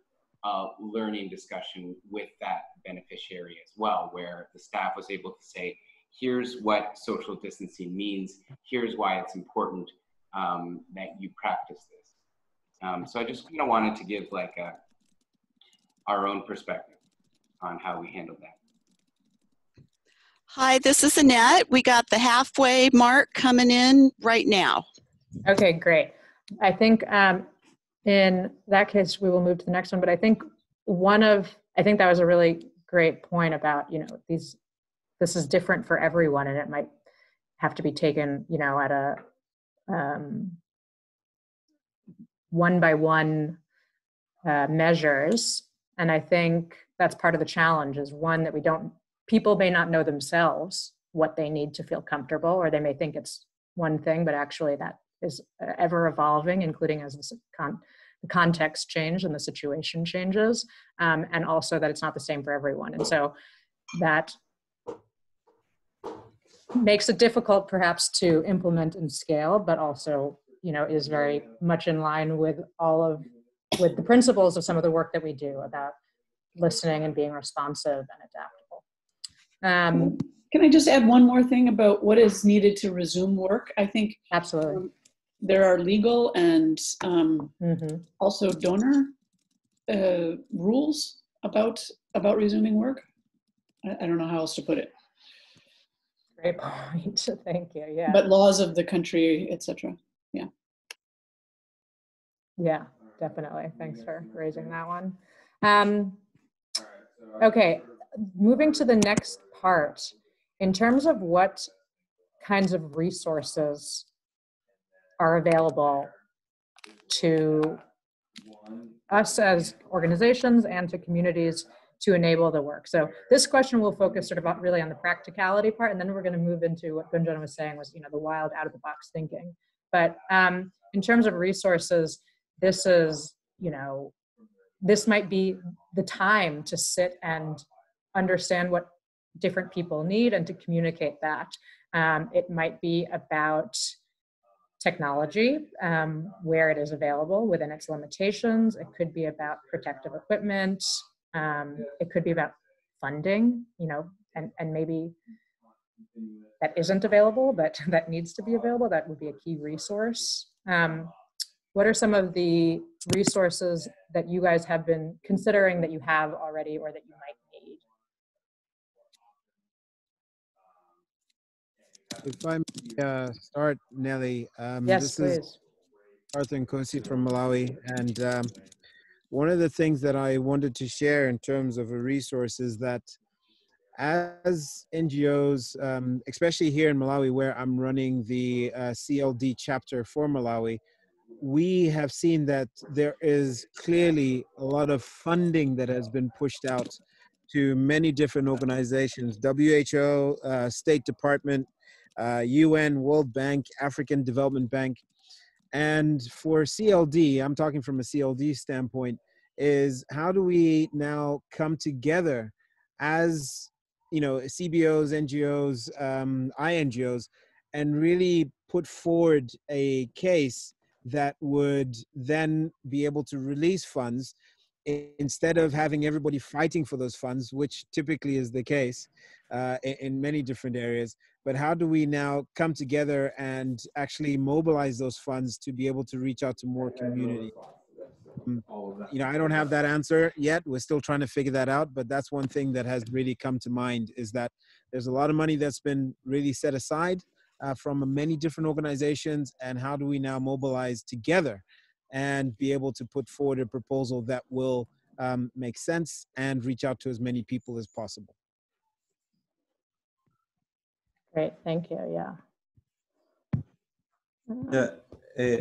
learning discussion with that beneficiary as well, where the staff was able to say, here's what social distancing means. Here's why it's important that you practice this. So I just kind of wanted to give like our own perspective on how we handled that.
Hi, this is Annette. We got the halfway mark coming in right now.
Okay, great. I think in that case, we will move to the next one, but I think I think that was a really great point about, you know, this is different for everyone, and it might have to be taken, you know, at a one by one measures. And I think that's part of the challenge, is one, that people may not know themselves what they need to feel comfortable, or they may think it's one thing, but actually that is ever evolving, including as the context changes and the situation changes, and also that it's not the same for everyone. And so that makes it difficult perhaps to implement and scale, but also, is very much in line with with the principles of some of the work that we do about listening and being responsive and adaptable.
Can I just add one more thing about what is needed to resume work? I think
absolutely
there are legal and also donor rules about resuming work. I don't know how else to put it.
Great point. Thank you. Yeah.
But laws of the country, etc. Yeah.
Yeah, definitely. Thanks for raising that one. Okay, moving to the next part. In terms of what kinds of resources are available to us as organizations and to communities to enable the work. So this question will focus sort of really on the practicality part, and then we're going to move into what Gunjan was saying was, the wild out-of-the-box thinking. But in terms of resources, this is, this might be the time to sit and understand what different people need and to communicate that. It might be about technology, where it is available within its limitations. It could be about protective equipment. It could be about funding, and maybe that isn't available, but that needs to be available. That would be a key resource. What are some of the resources that you guys have been considering that you have already or that you might need?
If I may start, Nelly.
Yes,
this
please.
is Arthur Nkosi from Malawi. And one of the things that I wanted to share in terms of a resource is that as NGOs, especially here in Malawi, where I'm running the CLD chapter for Malawi, we have seen that there is clearly a lot of funding that has been pushed out to many different organizations, WHO, State Department, UN, World Bank, African Development Bank. And for CLD, I'm talking from a CLD standpoint, is how do we now come together as, CBOs, NGOs, INGOs, and really put forward a case that would then be able to release funds instead of having everybody fighting for those funds, which typically is the case in many different areas. But how do we now come together and actually mobilize those funds to be able to reach out to more community? I don't have that answer yet. We're still trying to figure that out, but that's one thing that has really come to mind, is that there's a lot of money that's been really set aside from many different organizations, and how do we now mobilize together and be able to put forward a proposal that will make sense and reach out to as many people as possible.
Great, thank you, yeah.
Yeah,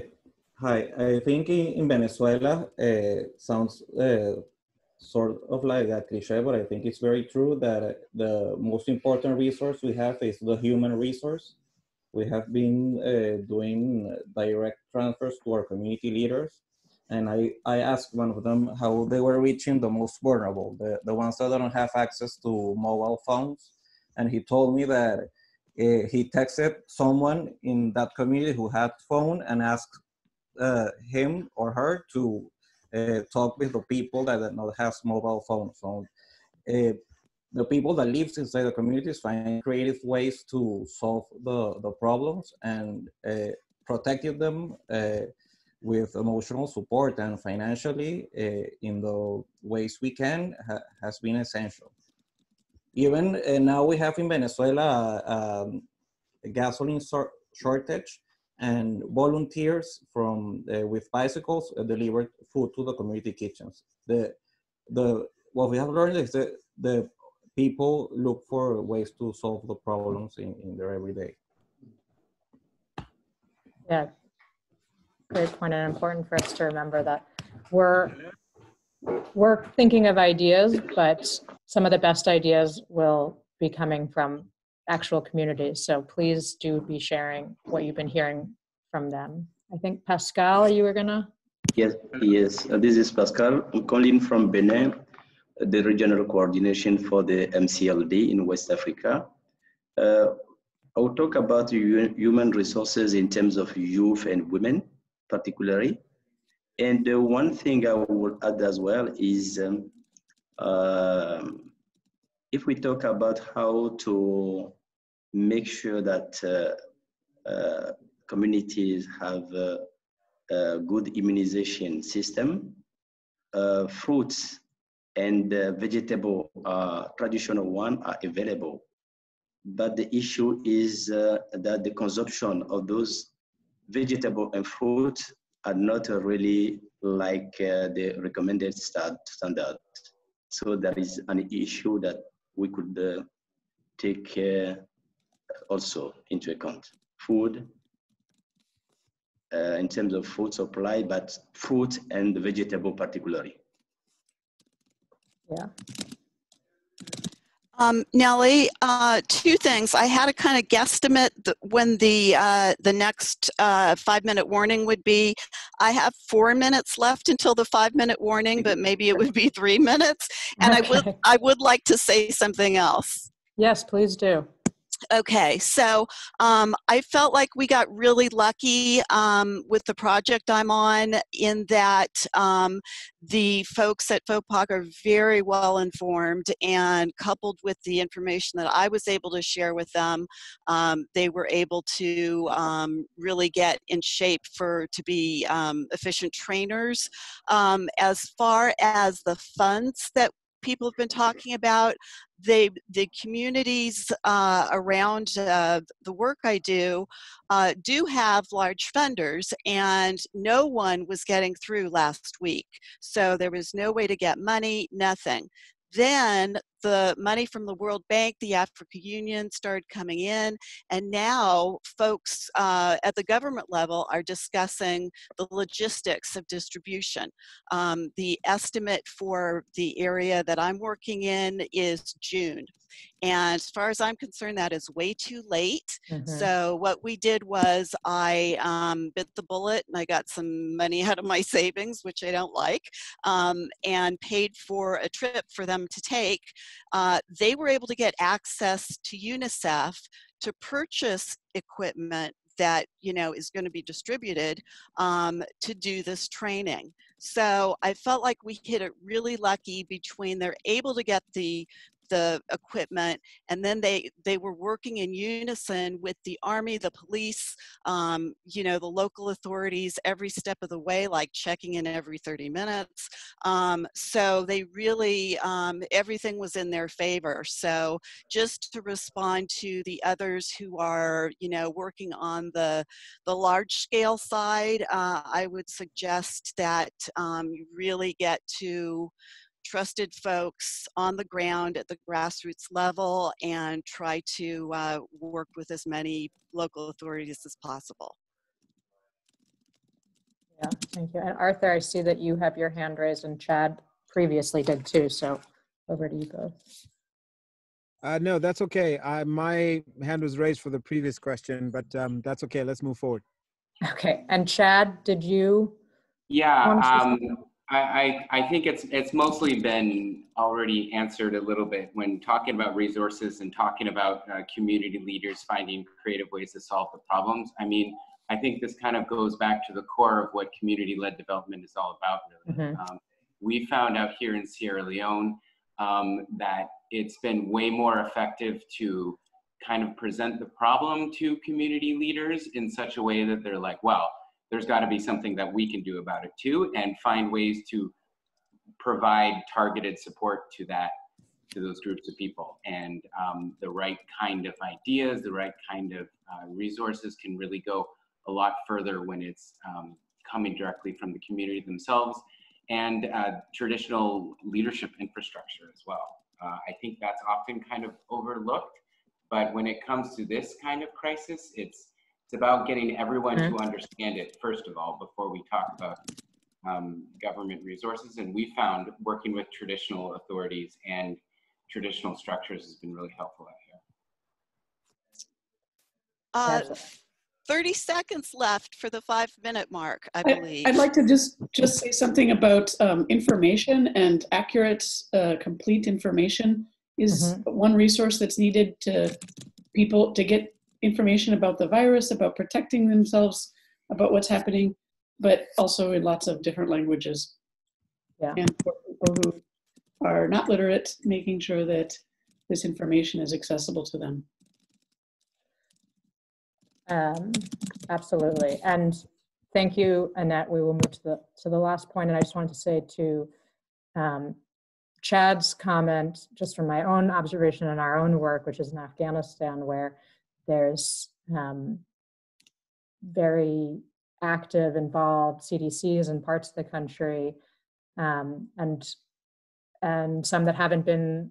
hi, I think in Venezuela, sounds sort of like a cliche, but I think it's very true that the most important resource we have is the human resource. We have been doing direct transfers to our community leaders. And I asked one of them how they were reaching the most vulnerable, the ones that don't have access to mobile phones. And he told me that he texted someone in that community who had phone and asked him or her to talk with the people that do not have mobile phones. So the people that live inside the communities find creative ways to solve the problems, and protecting them with emotional support and financially in the ways we can has been essential. Even now we have in Venezuela a gasoline shortage, and volunteers from with bicycles delivered food to the community kitchens. What we have learned is that the people look for ways to solve the problems in their everyday.
Yeah, great point, and important for us to remember that we're we're thinking of ideas, but some of the best ideas will be coming from actual communities. So please do be sharing what you've been hearing from them. I think Pascal, you were gonna?
Yes, yes. This is Pascal. I'm calling from Benin, the regional coordination for the MCLD in West Africa. I'll talk about human resources in terms of youth and women, particularly. And one thing I will add as well is if we talk about how to make sure that communities have a good immunization system, fruits and vegetable traditional one are available. But the issue is that the consumption of those vegetable and fruit are not really like the recommended standard. So there is an issue that we could take also into account. Food, in terms of food supply, but fruit and vegetable particularly.
Yeah.
Nellie, two things. I had a kind of guesstimate when the next 5-minute warning would be. I have 4 minutes left until the 5-minute warning, but maybe it would be 3 minutes. And
Okay.
I would like to say something else.
Yes, please do.
Okay, so I felt like we got really lucky with the project I'm on in that the folks at FOPOC are very well informed, and coupled with the information that I was able to share with them, they were able to really get in shape to be efficient trainers. As far as the funds that people have been talking about, the communities around the work I do have large funders, and no one was getting through last week. So there was no way to get money, nothing. Then the money from the World Bank, the Africa Union started coming in, and now folks at the government level are discussing the logistics of distribution. The estimate for the area that I'm working in is June. And as far as I'm concerned, that is way too late. So what we did was I bit the bullet and I got some money out of my savings, which I don't like, and paid for a trip for them to take. They were able to get access to UNICEF to purchase equipment that is going to be distributed to do this training. So I felt like we hit it really lucky between they're able to get the equipment, and then they were working in unison with the Army, the police, the local authorities every step of the way, like checking in every 30 minutes. So they really, everything was in their favor. So just to respond to the others who are, working on the large scale side, I would suggest that you really get to trusted folks on the ground at the grassroots level and try to work with as many local authorities as possible.
Yeah, thank you. And Arthur, I see that you have your hand raised, and Chad previously did too, so over to you both.
No, that's okay. My hand was raised for the previous question, but that's okay. Let's move forward.
Okay, and Chad, did you?
Yeah, I think it's mostly been already answered a little bit when talking about resources and talking about community leaders finding creative ways to solve the problems. I mean, I think this kind of goes back to the core of what community-led development is all about, really. We found out here in Sierra Leone that it's been way more effective to kind of present the problem to community leaders in such a way that they're like, well, there's got to be something that we can do about it too, and find ways to provide targeted support to those groups of people. And the right kind of ideas, the right kind of resources can really go a lot further when it's coming directly from the community themselves, and traditional leadership infrastructure as well. I think that's often kind of overlooked, but when it comes to this kind of crisis, it's about getting everyone to understand it, first of all, before we talk about government resources. And we found working with traditional authorities and traditional structures has been really helpful out here.
30 seconds left for the 5-minute mark, I believe.
I'd like to just say something about information, and accurate, complete information is one resource that's needed to people to get information about the virus, about protecting themselves, about what's happening, but also in lots of different languages.
Yeah.
And for people who are not literate, making sure that this information is accessible to them.
Absolutely. And thank you, Annette. We will move to the last point. And I just wanted to say to Chad's comment, just from my own observation in our own work, which is in Afghanistan, where there's very active, involved CDCs in parts of the country, and some that haven't been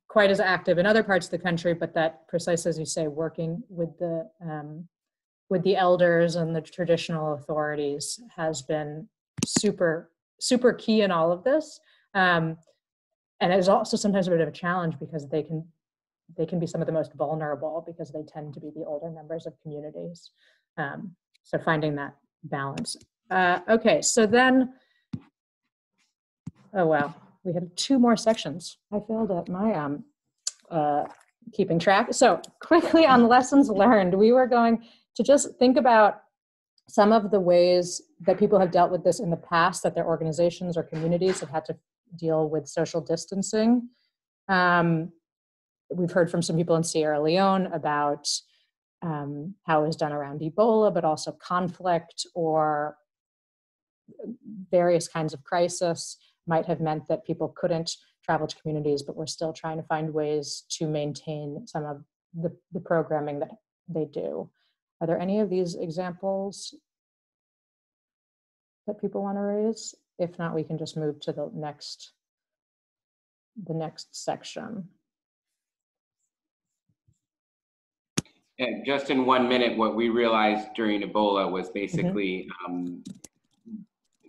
quite as active in other parts of the country, but that, precisely as you say, working with the elders and the traditional authorities has been super key in all of this. And it's also sometimes a bit of a challenge because they can be some of the most vulnerable because they tend to be the older members of communities. So finding that balance. Okay, so then, oh wow, we had 2 more sections. I failed at my keeping track. So quickly on lessons learned, we were going to just think about some of the ways that people have dealt with this in the past, that their organizations or communities have had to deal with social distancing. We've heard from some people in Sierra Leone about how it was done around Ebola, but also conflict or various kinds of crisis might have meant that people couldn't travel to communities, but we're still trying to find ways to maintain some of the programming that they do. Are there any of these examples that people want to raise? If not, we can just move to the next section.
And just in 1 minute, what we realized during Ebola was basically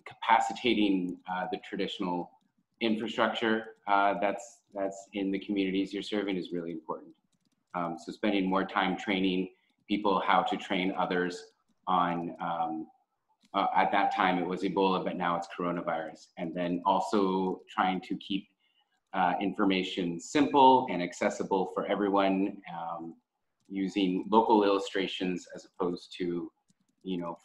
capacitating the traditional infrastructure that's in the communities you're serving is really important. So spending more time training people how to train others on, at that time it was Ebola, but now it's coronavirus. And then also trying to keep information simple and accessible for everyone, using local illustrations as opposed to,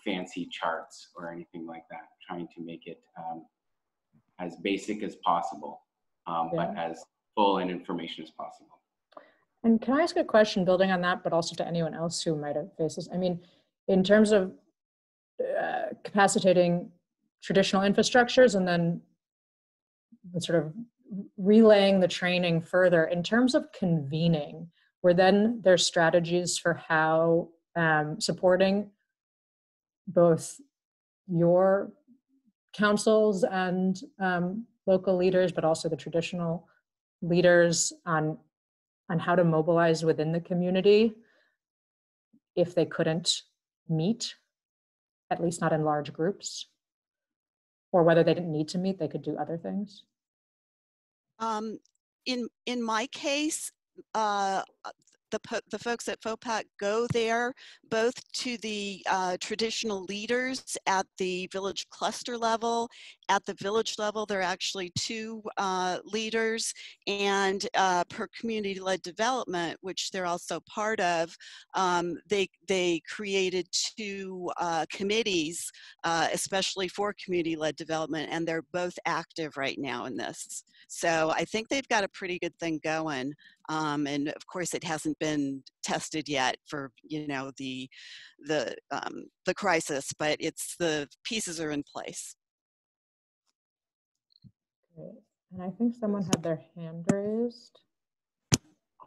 fancy charts or anything like that, trying to make it as basic as possible, but as full in information as possible.
And can I ask a question building on that, but also to anyone else who might have faced this? I mean, in terms of capacitating traditional infrastructures and then the sort of relaying the training further, in terms of convening, were then there strategies for how supporting both your councils and local leaders, but also the traditional leaders on how to mobilize within the community if they couldn't meet, at least not in large groups, or whether they didn't need to meet, they could do other things?
In my case, the folks at FOPAC go there both to the traditional leaders at the village cluster level. At the village level, there are actually 2 leaders, and per community-led development, which they're also part of, they created 2 committees, especially for community-led development, and they're both active right now in this. So I think they've got a pretty good thing going. And of course, it hasn't been tested yet for the crisis, but the pieces are in place.
Great. And I think someone had their hand raised.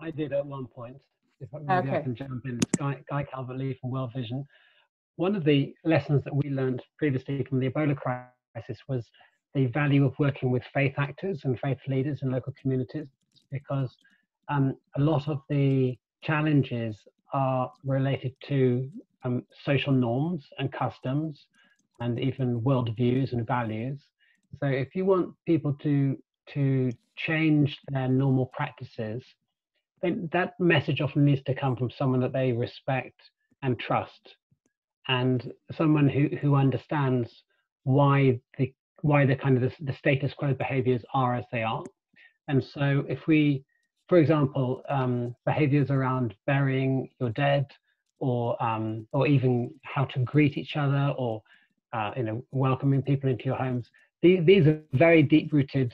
I did at one point. If maybe I can jump in. It's Guy Calvert-Lee from World Vision. One of the lessons that we learned previously from the Ebola crisis was the value of working with faith actors and faith leaders in local communities, because a lot of the challenges are related to social norms and customs, even worldviews and values. So if you want people to change their normal practices, then that message often needs to come from someone that they respect and trust, and someone who understands why the kind of the status quo behaviors are as they are. And so if we, for example, behaviors around burying your dead, or even how to greet each other, or welcoming people into your homes, these are very deep-rooted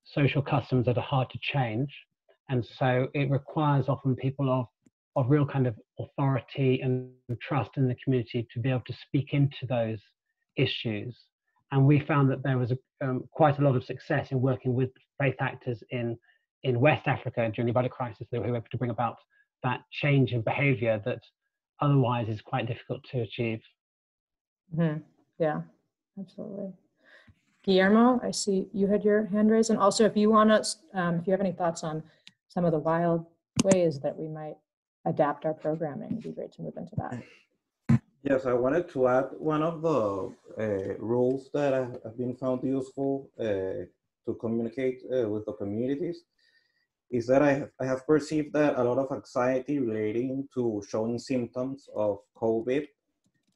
social customs that are hard to change. And so it requires often people of real kind of authority and trust in the community to be able to speak into those issues. And we found that there was quite a lot of success in working with faith actors in West Africa during the Ebola crisis. They were able to bring about that change in behavior that otherwise is quite difficult to achieve.
Mm-hmm. Yeah, absolutely. Guillermo, I see you had your hand raised. And also, if you want to, if you have any thoughts on some of the wild ways that we might adapt our programming, it'd be great to move into that.
Yes, I wanted to add one of the rules that have been found useful to communicate with the communities is that I have perceived that a lot of anxiety relating to showing symptoms of COVID,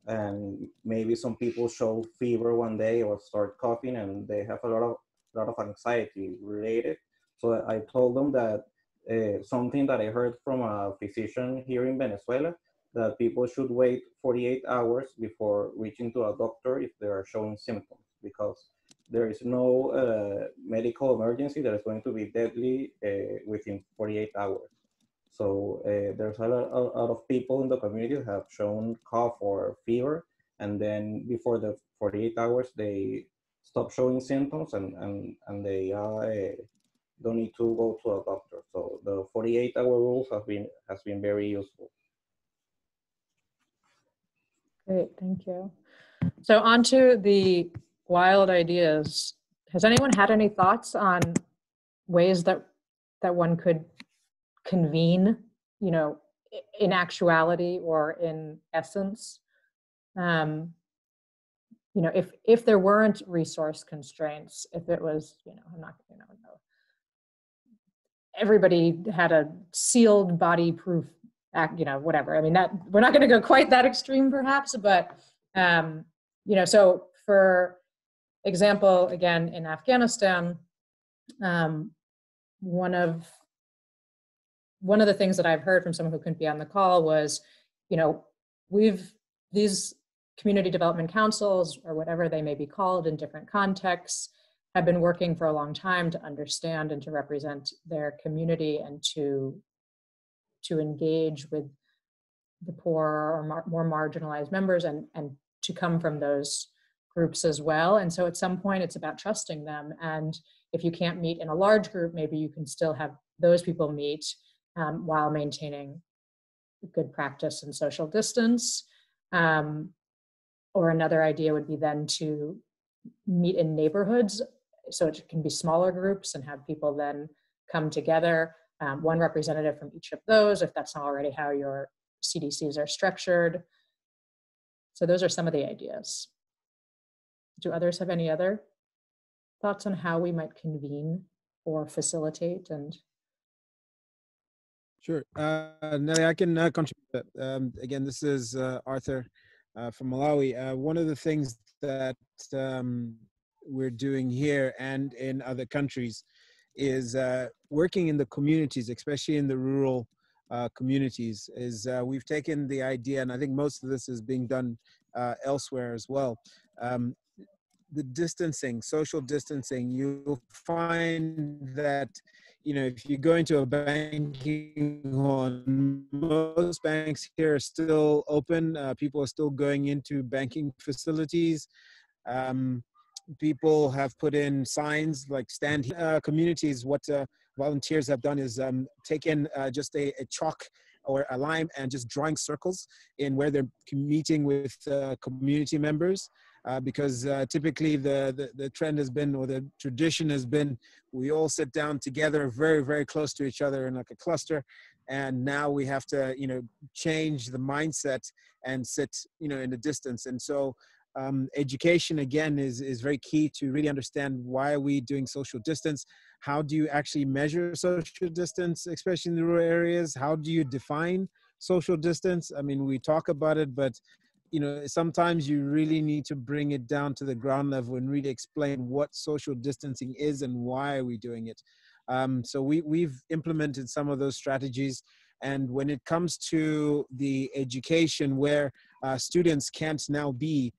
and maybe some people show fever one day or start coughing and they have a lot of anxiety related. So I told them that something that I heard from a physician here in Venezuela, that people should wait 48 hours before reaching to a doctor if they are showing symptoms, because there is no medical emergency that is going to be deadly within 48 hours. So there's a lot of people in the community who have shown cough or fever, and then before the 48 hours, they stop showing symptoms and they don't need to go to a doctor. So the 48-hour rule has been very useful.
Great, thank you. So on to the wild ideas. Has anyone had any thoughts on ways that one could convene, in actuality or in essence? If there weren't resource constraints, if it was, I'm not, everybody had a sealed body-proof, whatever. I mean, that we're not going to go quite that extreme, perhaps, but so for example, again in Afghanistan, one of the things that I've heard from someone who couldn't be on the call was, these community development councils, or whatever they may be called in different contexts, have been working for a long time to understand and to represent their community and to engage with the poor or more marginalized members and to come from those groups as well. And so at some point it's about trusting them. And if you can't meet in a large group, maybe you can still have those people meet while maintaining good practice and social distance. Or another idea would be then to meet in neighborhoods. So it can be smaller groups and have people then come together, one representative from each of those, if that's not already how your CDCs are structured. So those are some of the ideas. Do others have any other thoughts on how we might convene or facilitate? And
Sure, Nelly, I can contribute. Again, this is Arthur from Malawi. One of the things that we're doing here and in other countries is working in the communities, especially in the rural communities, is we've taken the idea, and I think most of this is being done elsewhere as well, the distancing, social distancing. You'll find that, if you go into a banking hall, most banks here are still open. People are still going into banking facilities. People have put in signs like stand here. Communities, what volunteers have done is taken just a chalk or a lime and just drawing circles in where they're meeting with community members. Because typically the trend has been, or the tradition has been, we all sit down together very, very close to each other in like a cluster. And now we have to, change the mindset and sit, in the distance. And so education, again, is very key to really understand why are we doing social distance. How do you actually measure social distance, especially in the rural areas? How do you define social distance? I mean, we talk about it, but sometimes you really need to bring it down to the ground level and really explain what social distancing is and why are we doing it. So we've implemented some of those strategies. And when it comes to the education where students can't now be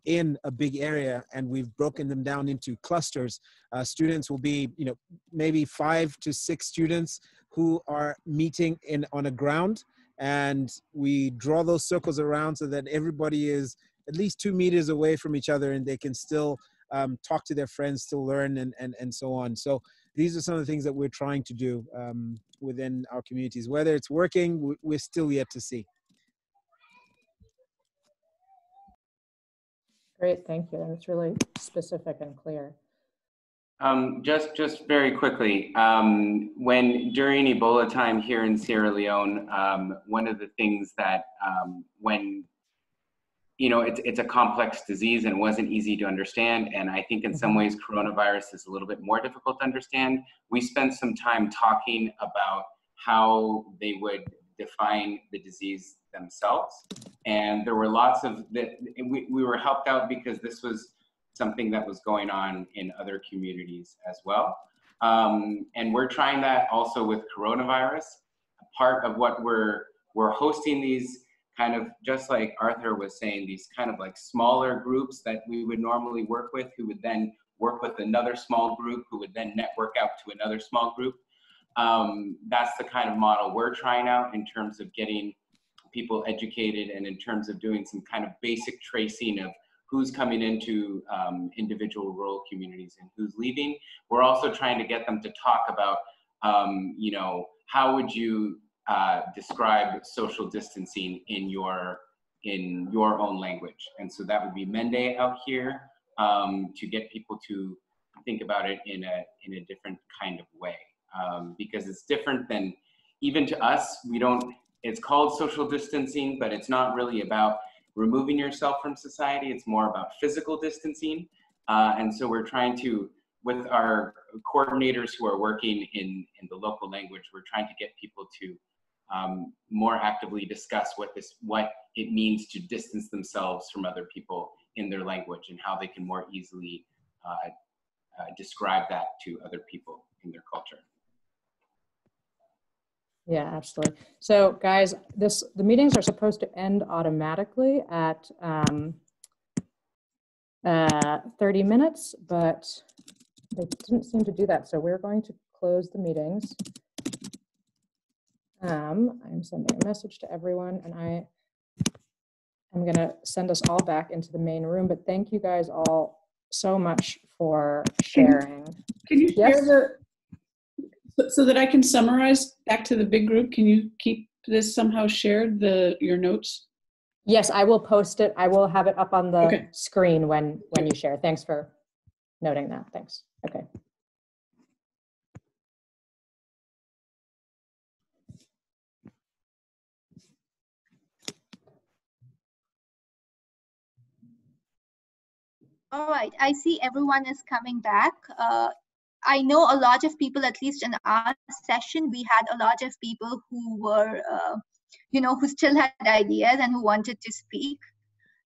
in a big area, and we've broken them down into clusters, students will be, maybe 5 to 6 students who are meeting on a ground, and we draw those circles around so that everybody is at least 2 meters away from each other, and they can still talk to their friends, still learn, and so on. So these are some of the things that we're trying to do within our communities. Whether it's working, we're still yet to see.
Great, thank you. And it's really specific and clear.
Just very quickly, when during Ebola time here in Sierra Leone, one of the things that when it's a complex disease and wasn't easy to understand, and I think in some ways coronavirus is a little bit more difficult to understand. We spent some time talking about how they would define the disease themselves, and there were lots of we were helped out because this was something that was going on in other communities as well. And we're trying that also with coronavirus. Part of what we're hosting these kind of, just like Arthur was saying, these kind of like smaller groups that we would normally work with, who would then work with another small group, who would then network out to another small group. That's the kind of model we're trying out in terms of getting people educated and in terms of doing some kind of basic tracing of who's coming into individual rural communities and who's leaving. We're also trying to get them to talk about, how would you describe social distancing in your own language? And so that would be Mende out here, to get people to think about it in a different kind of way, because it's different than, even to us, it's called social distancing, but it's not really about removing yourself from society. It's more about physical distancing. And so we're trying to, with our coordinators who are working in the local language, we're trying to get people to more actively discuss what it means to distance themselves from other people in their language, and how they can more easily describe that to other people in their culture.
Yeah, absolutely. So guys, the meetings are supposed to end automatically at 30 minutes, but they didn't seem to do that. So we're going to close the meetings. I'm sending a message to everyone, and I'm gonna send us all back into the main room, but thank you guys all so much for sharing.
Can you
Yes?
share so that I can summarize back to the big group? Can you keep this somehow shared, your notes?
Yes, I will post it. I will have it up on the screen when you share. Thanks for noting that. Thanks. Okay.
All right, I see everyone is coming back. I know a lot of people, at least in our session, we had a lot of people who were, who still had ideas and who wanted to speak.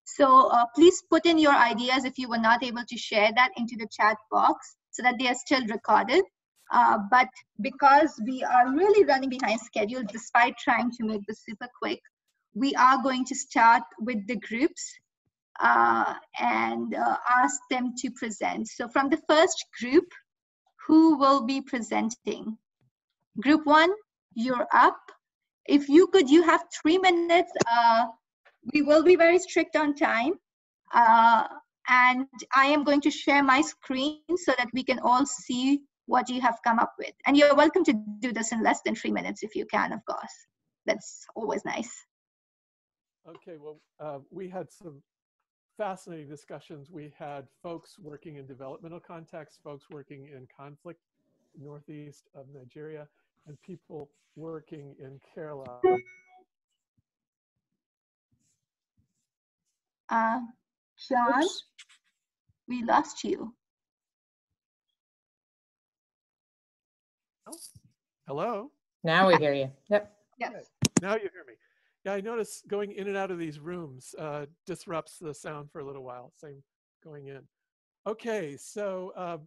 So please put in your ideas if you were not able to share that into the chat box so that they are still recorded. But because we are really running behind schedule, despite trying to make this super quick, we are going to start with the groups and ask them to present. So from the first group, who will be presenting? Group 1, you're up. If you have 3 minutes. We will be very strict on time. And I am going to share my screen so that we can all see what you have come up with. And you're welcome to do this in less than 3 minutes if you can, of course. That's always nice.
Okay, well, we had some fascinating discussions. We had folks working in developmental contexts, folks working in conflict, northeast of Nigeria, and people working in Kerala.
John,
Oops.
we lost you.
Oh, hello?
Now we hear you. Yep.
Yes.
Now you hear me. Yeah, I noticed going in and out of these rooms disrupts the sound for a little while. Same going in. Okay, so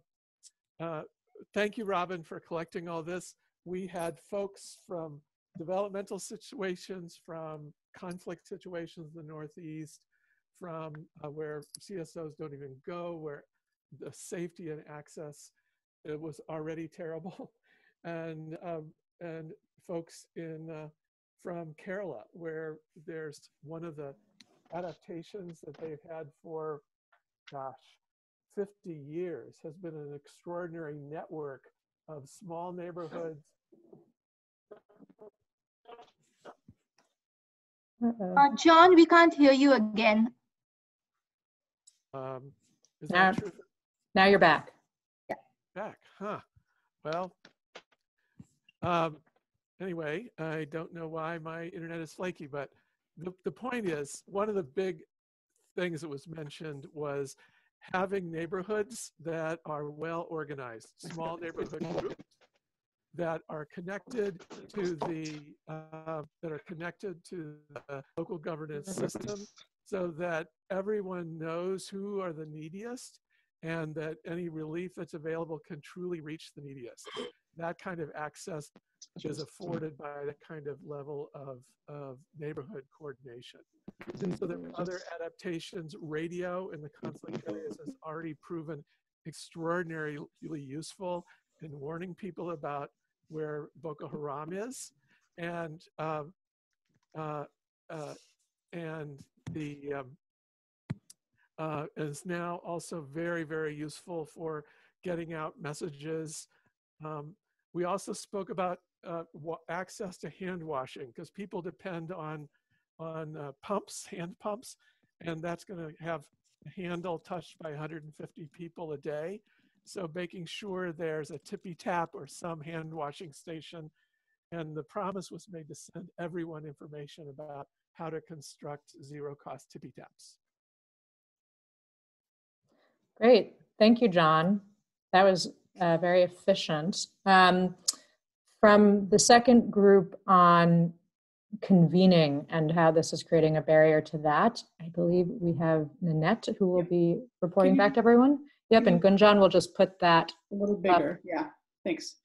thank you, Robin, for collecting all this. We had folks from developmental situations, from conflict situations in the Northeast, from where CSOs don't even go, where the safety and access, it was already terrible, and folks in from Kerala, where there's one of the adaptations that they've had for, gosh, 50 years has been an extraordinary network of small neighborhoods.
John, we can't hear you again.
Is that true?
Now you're back.
Yeah.
Back, huh? Well, anyway, I don't know why my internet is flaky, but the point is, one of the big things that was mentioned was having neighborhoods that are well organized, small neighborhood groups that are connected to the local governance system, so that everyone knows who are the neediest and that any relief that's available can truly reach the neediest. That kind of access is afforded by the kind of level of neighborhood coordination. So there are other adaptations. Radio in the conflict areas has already proven extraordinarily useful in warning people about where Boko Haram is, and is now also very, very useful for getting out messages. We also spoke about access to hand washing, because people depend on pumps, hand pumps, and that's going to have a handle touched by 150 people a day. So making sure there's a tippy tap or some hand washing station. And the promise was made to send everyone information about how to construct zero-cost tippy taps.
Great. Thank you, John. That was very efficient. From the second group on convening and how this is creating a barrier to that, I believe we have Nanette who will be reporting back to everyone. Yep, and Gunjan will just put that
a little bigger. Yeah, thanks.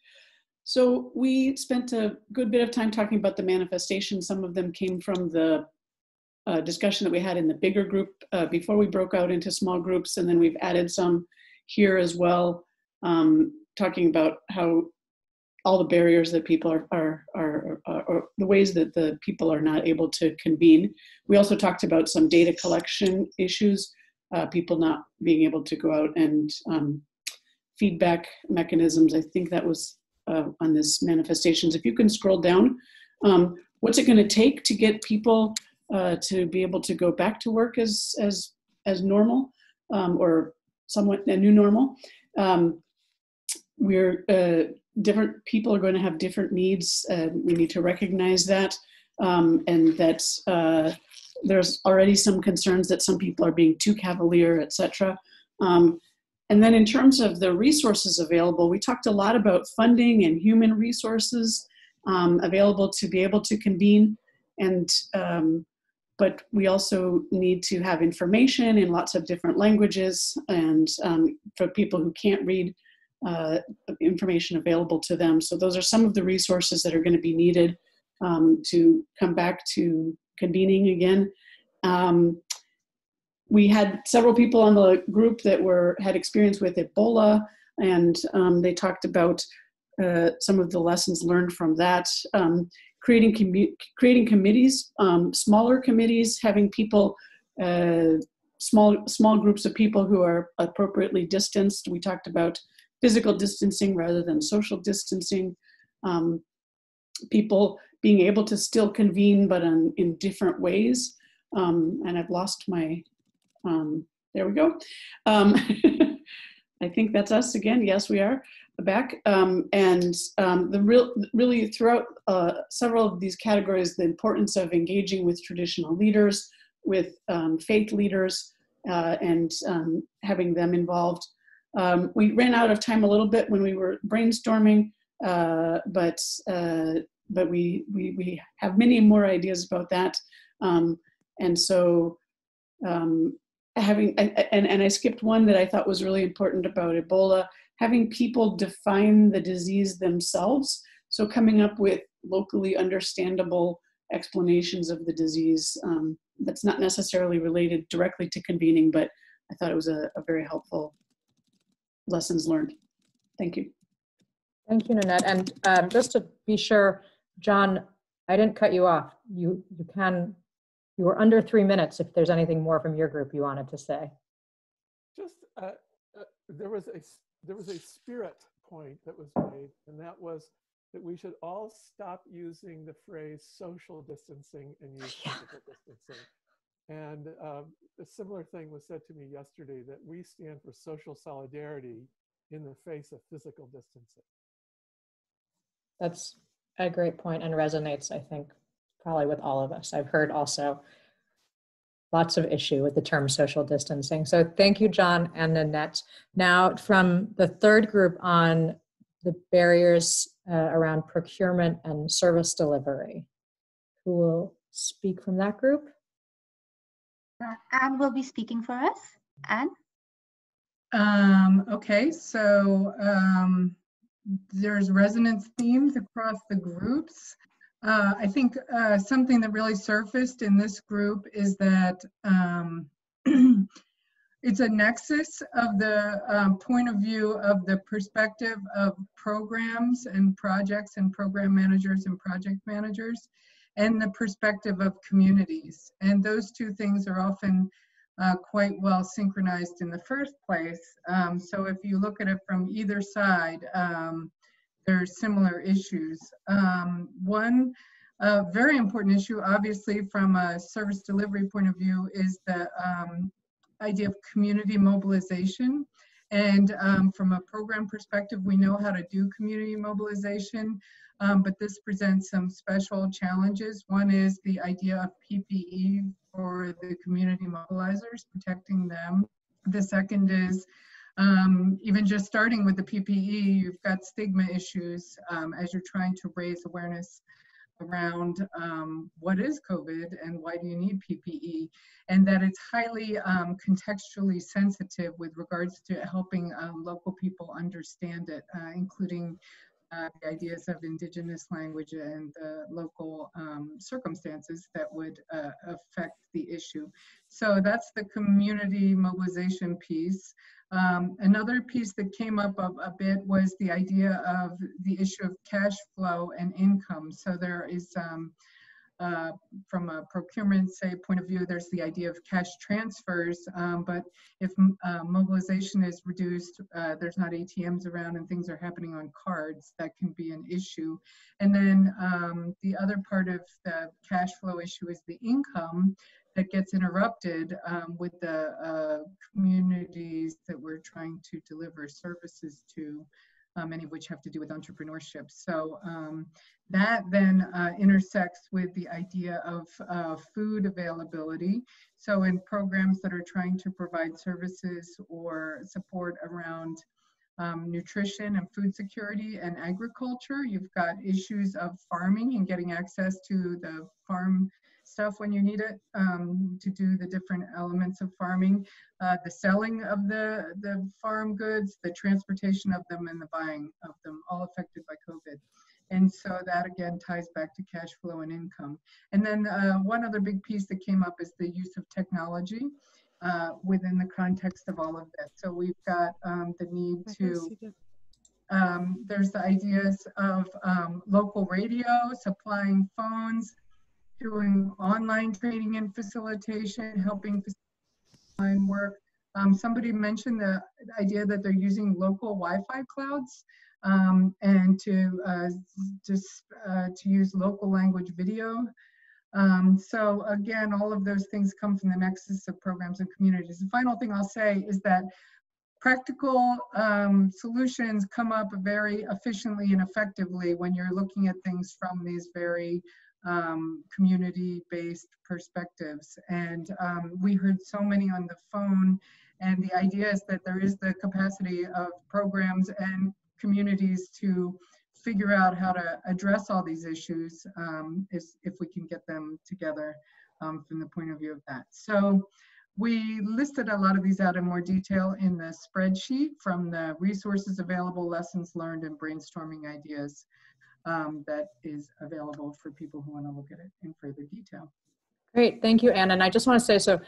So we spent a good bit of time talking about the manifestations. Some of them came from the discussion that we had in the bigger group before we broke out into small groups, and then we've added some here as well, talking about how all the barriers that people are the ways that the people are not able to convene. We also talked about some data collection issues, people not being able to go out, and feedback mechanisms. I think that was on this manifestations. If you can scroll down, what's it going to take to get people to be able to go back to work as normal, or somewhat a new normal? Different people are going to have different needs. We need to recognize that, and that there's already some concerns that some people are being too cavalier, etc. And then in terms of the resources available, we talked a lot about funding and human resources available to be able to convene, and but we also need to have information in lots of different languages, and for people who can't read, information available to them. So those are some of the resources that are going to be needed to come back to convening again. We had several people on the group that had experience with Ebola, and they talked about some of the lessons learned from that. Creating committees, smaller committees, having people, small groups of people who are appropriately distanced. We talked about physical distancing rather than social distancing. People being able to still convene, but in different ways. And I've lost my, there we go. I think that's us again. Yes, we are back. Really throughout several of these categories, the importance of engaging with traditional leaders, with faith leaders, and having them involved. We ran out of time a little bit when we were brainstorming, but we have many more ideas about that. And so and I skipped one that I thought was really important about Ebola, having people define the disease themselves. So coming up with locally understandable explanations of the disease that's not necessarily related directly to convening, but I thought it was a very helpful lessons learned. Thank you.
Thank you, Nanette. And just to be sure, John, I didn't cut you off. You were under 3 minutes if there's anything more from your group you wanted to say.
Just there was a spirit point that was made, and that was that we should all stop using the phrase social distancing and use physical distancing. And a similar thing was said to me yesterday, that we stand for social solidarity in the face of physical distancing.
That's a great point and resonates, I think, probably with all of us. I've heard also lots of issue with the term social distancing. So thank you, John and Nanette. Now from the third group on the barriers around procurement and service delivery. Who will speak from that group?
Anne will be speaking for us. Anne?
Okay, so there's resonance themes across the groups. I think something that really surfaced in this group is that it's a nexus of the point of view of the perspective of programs and projects and program managers and project managers, and the perspective of communities. And those two things are often quite well synchronized in the first place. So if you look at it from either side, there's similar issues. One very important issue, obviously, from a service delivery point of view, is the idea of community mobilization. And from a program perspective, we know how to do community mobilization, but this presents some special challenges. One is the idea of PPE for the community mobilizers, protecting them. The second is even just starting with the PPE, you've got stigma issues as you're trying to raise awareness around what is COVID and why do you need PPE, and that it's highly contextually sensitive with regards to helping local people understand it, including the ideas of indigenous language and the local circumstances that would affect the issue. So that's the community mobilization piece. Another piece that came up a bit was the idea of the issue of cash flow and income. So there is, from a procurement, say, point of view, there's the idea of cash transfers, but if mobilization is reduced, there's not ATMs around and things are happening on cards, that can be an issue. And then the other part of the cash flow issue is the income that gets interrupted with the communities that we're trying to deliver services to, many of which have to do with entrepreneurship. So that then intersects with the idea of food availability. So in programs that are trying to provide services or support around nutrition and food security and agriculture, you've got issues of farming and getting access to the farm stuff when you need it to do the different elements of farming, the selling of the farm goods, the transportation of them, and the buying of them, all affected by COVID. And so that again ties back to cash flow and income. And then one other big piece that came up is the use of technology within the context of all of this. So we've got the need to, there's the ideas of local radio, supplying phones, doing online training and facilitation, helping online work. Somebody mentioned the idea that they're using local Wi-Fi clouds and to use local language video. So again, all of those things come from the nexus of programs and communities. The final thing I'll say is that practical solutions come up very efficiently and effectively when you're looking at things from these very community-based perspectives. And we heard so many on the phone, and the idea is that there is the capacity of programs and communities to figure out how to address all these issues if we can get them together from the point of view of that. So we listed a lot of these out in more detail in the spreadsheet from the resources available, lessons learned, and brainstorming ideas that is available for people who want to look at it in further detail.
Great, thank you, Anne. And I just want to say, so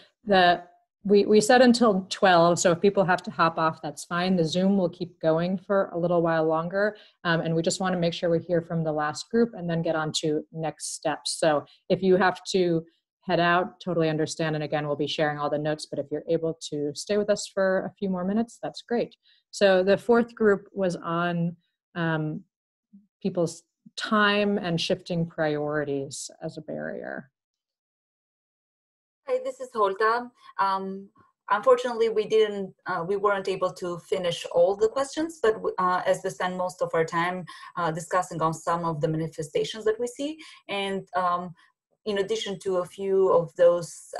we said until 12, so if people have to hop off, that's fine. The Zoom will keep going for a little while longer. And we just want to make sure we hear from the last group and then get on to next steps. So if you have to head out, totally understand. And again, we'll be sharing all the notes, but if you're able to stay with us for a few more minutes, that's great. So the fourth group was on people's time and shifting priorities as a barrier.
Hi, this is Holta. Unfortunately, we weren't able to finish all the questions, but as we spend most of our time discussing on some of the manifestations that we see, and in addition to a few of those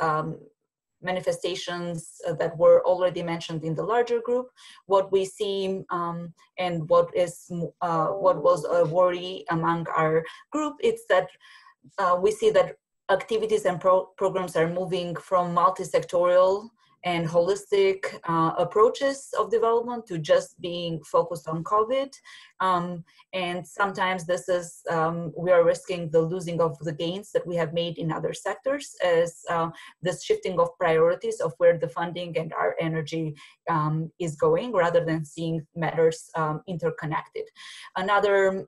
manifestations that were already mentioned in the larger group, what we see and what was a worry among our group, it's that we see that activities and programs are moving from multi-sectorial and holistic approaches of development to just being focused on COVID. And sometimes this is, we are risking the losing of the gains that we have made in other sectors as this shifting of priorities of where the funding and our energy is going, rather than seeing matters interconnected. Another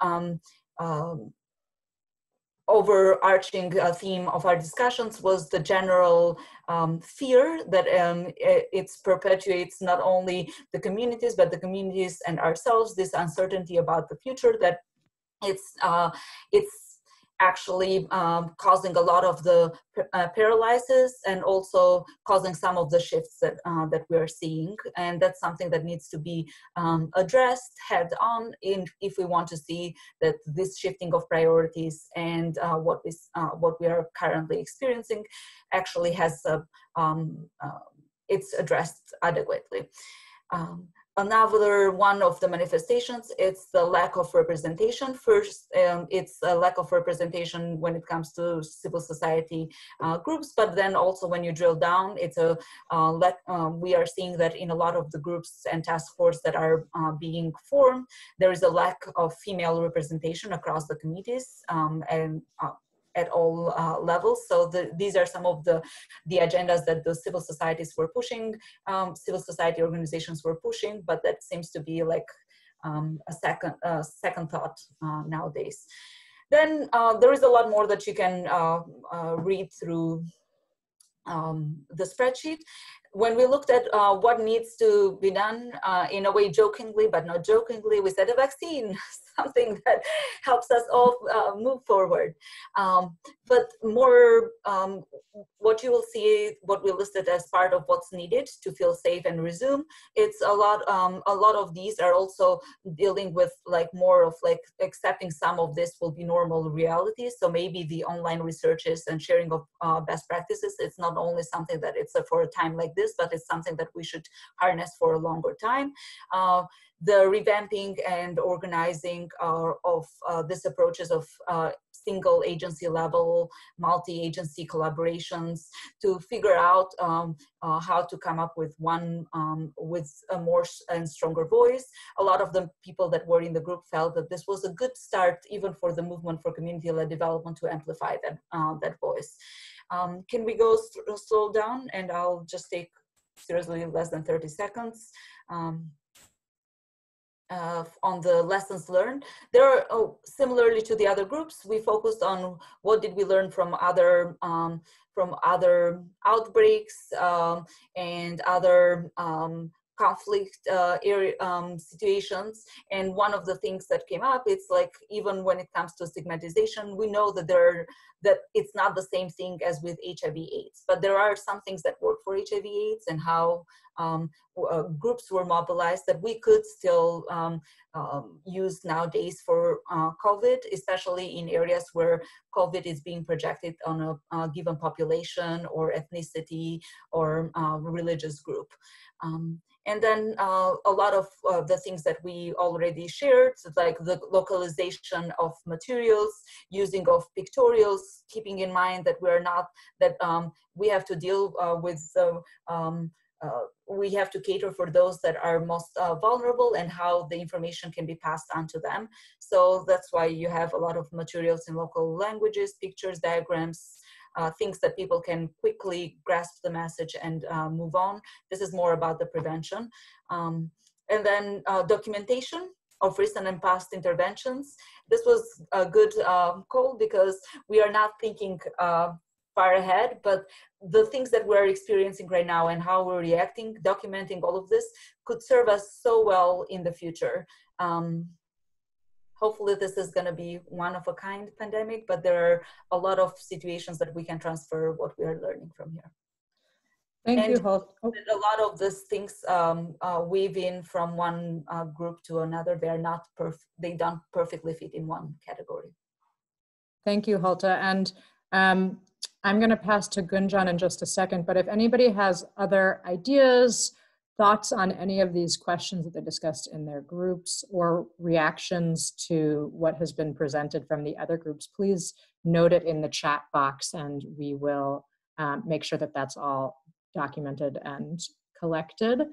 overarching theme of our discussions was the general fear that it perpetuates not only the communities, but the communities and ourselves, this uncertainty about the future, that it's actually causing a lot of the paralysis and also causing some of the shifts that we are seeing. And that's something that needs to be addressed head on if we want to see that this shifting of priorities and what we are currently experiencing actually has it's addressed adequately. Another one of the manifestations, it's the lack of representation. First, it's a lack of representation when it comes to civil society groups, but then also when you drill down, it's we are seeing that in a lot of the groups and task force that are being formed, there is a lack of female representation across the committees and at all levels. So these are some of the agendas that the civil societies were pushing, civil society organizations were pushing, but that seems to be like a second thought nowadays. Then there is a lot more that you can read through the spreadsheet. When we looked at what needs to be done, in a way jokingly, but not jokingly, we said a vaccine, something that helps us all move forward. But more, what you will see, what we listed as part of what's needed to feel safe and resume, it's a lot of these are also dealing with like more of like accepting some of this will be normal reality. So maybe the online researches and sharing of best practices, it's not only something that it's for a time like this, but it's something that we should harness for a longer time. The revamping and organizing of these approaches of single agency level, multi-agency collaborations to figure out how to come up with one with a more and stronger voice. A lot of the people that were in the group felt that this was a good start even for the movement for community-led development to amplify that voice. Can we go slow down, and I'll just take seriously less than 30 seconds. On the lessons learned. There are, similarly to the other groups, we focused on what did we learn from other outbreaks and other conflict situations. And one of the things that came up, it's like, even when it comes to stigmatization, we know that there that it's not the same thing as with HIV/AIDS, but there are some things that work for HIV/AIDS and how groups were mobilized that we could still use nowadays for COVID, especially in areas where COVID is being projected on a given population or ethnicity or religious group. And then a lot of the things that we already shared, like the localization of materials, using of pictorials, keeping in mind that we're not, that we have to deal with, we have to cater for those that are most vulnerable and how the information can be passed on to them. So that's why you have a lot of materials in local languages, pictures, diagrams, things that people can quickly grasp the message and move on. This is more about the prevention. And then documentation of recent and past interventions. This was a good call because we are not thinking far ahead, but the things that we're experiencing right now and how we're reacting, documenting all of this could serve us so well in the future. Hopefully this is going to be one of a kind pandemic, but there are a lot of situations that we can transfer what we are learning from here.
Thank you, Holt.
A lot of these things weave in from one group to another. They are not they don't perfectly fit in one category.
Thank you, Holta. And I'm going to pass to Gunjan in just a second, but if anybody has other ideas, thoughts on any of these questions that they discussed in their groups or reactions to what has been presented from the other groups, please note it in the chat box and we will make sure that that's all documented and collected.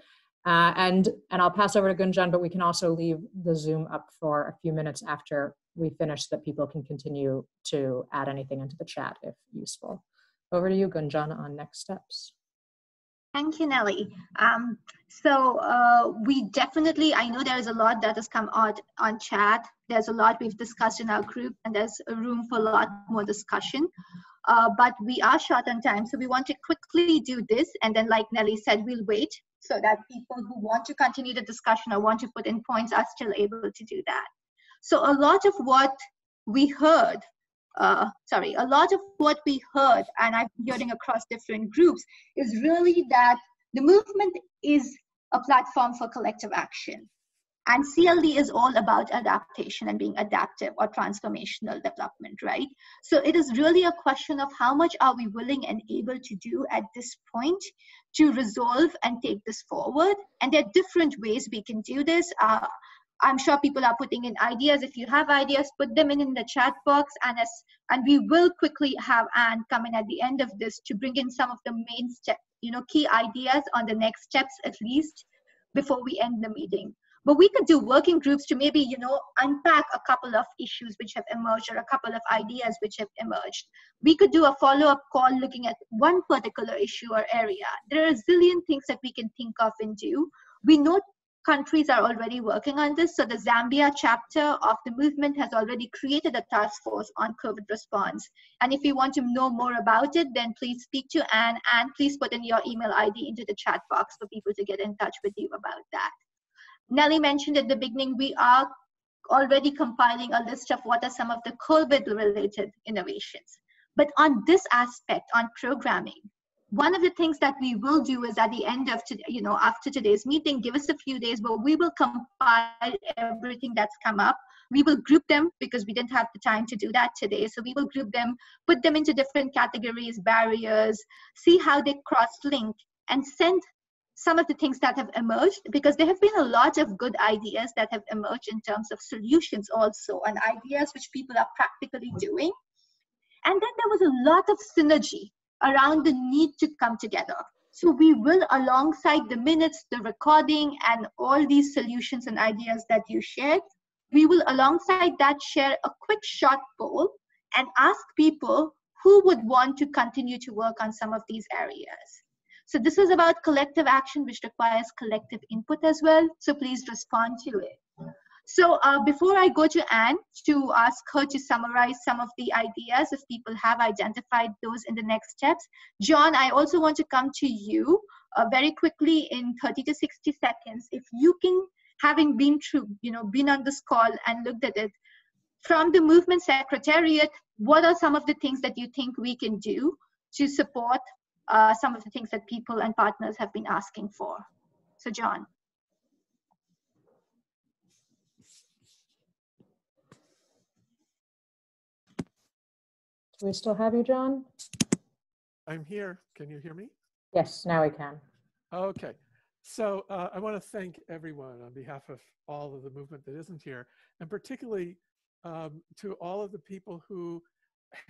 And I'll pass over to Gunjan, but we can also leave the Zoom up for a few minutes after we finish so that people can continue to add anything into the chat if useful. Over to you, Gunjan, on next steps.
Thank you, Nelly. We definitely, I know there's a lot that has come out on chat. There's a lot we've discussed in our group, and there's a room for a lot more discussion. But we are short on time, so we want to quickly do this. And then, like Nelly said, we'll wait so that people who want to continue the discussion or want to put in points are still able to do that. So a lot of what we heard, and I've been hearing across different groups, is really that the movement is a platform for collective action. And CLD is all about adaptation and being adaptive or transformational development, right? So it is really a question of how much are we willing and able to do at this point to resolve and take this forward. And there are different ways we can do this. I'm sure people are putting in ideas. If you have ideas, put them in the chat box, and we will quickly have Anne come in at the end of this to bring in some of the main key ideas on the next steps, at least before we end the meeting. But we could do working groups to maybe, unpack a couple of issues which have emerged or a couple of ideas which have emerged. We could do a follow-up call looking at one particular issue or area. There are a zillion things that we can think of and do. We know countries are already working on this. So the Zambia chapter of the movement has already created a task force on COVID response. And if you want to know more about it, then please speak to Anne, and please put in your email ID into the chat box for people to get in touch with you about that. Nelly mentioned at the beginning, we are already compiling a list of what are some of the COVID-related innovations. But on this aspect, on programming, one of the things that we will do is at the end of today, after today's meeting, give us a few days, but we will compile everything that's come up. We will group them because we didn't have the time to do that today. So we will group them, put them into different categories, barriers, see how they cross-link, and send some of the things that have emerged, because there have been a lot of good ideas that have emerged in terms of solutions also, and ideas which people are practically doing. And then there was a lot of synergy around the need to come together. So we will, alongside the minutes, the recording, and all these solutions and ideas that you shared, we will alongside that share a quick short poll and ask people who would want to continue to work on some of these areas. So this is about collective action, which requires collective input as well. So please respond to it. So before I go to Anne to ask her to summarize some of the ideas, if people have identified those in the next steps, John, I also want to come to you very quickly in 30 to 60 seconds. If you can, having been through, been on this call and looked at it, from the movement secretariat, what are some of the things that you think we can do to support some of the things that people and partners have been asking for? So John.
Do we still have you, John?
I'm here. Can you hear me?
Yes, now we can.
Okay. So I want to thank everyone on behalf of all of the movement that isn't here, and particularly to all of the people who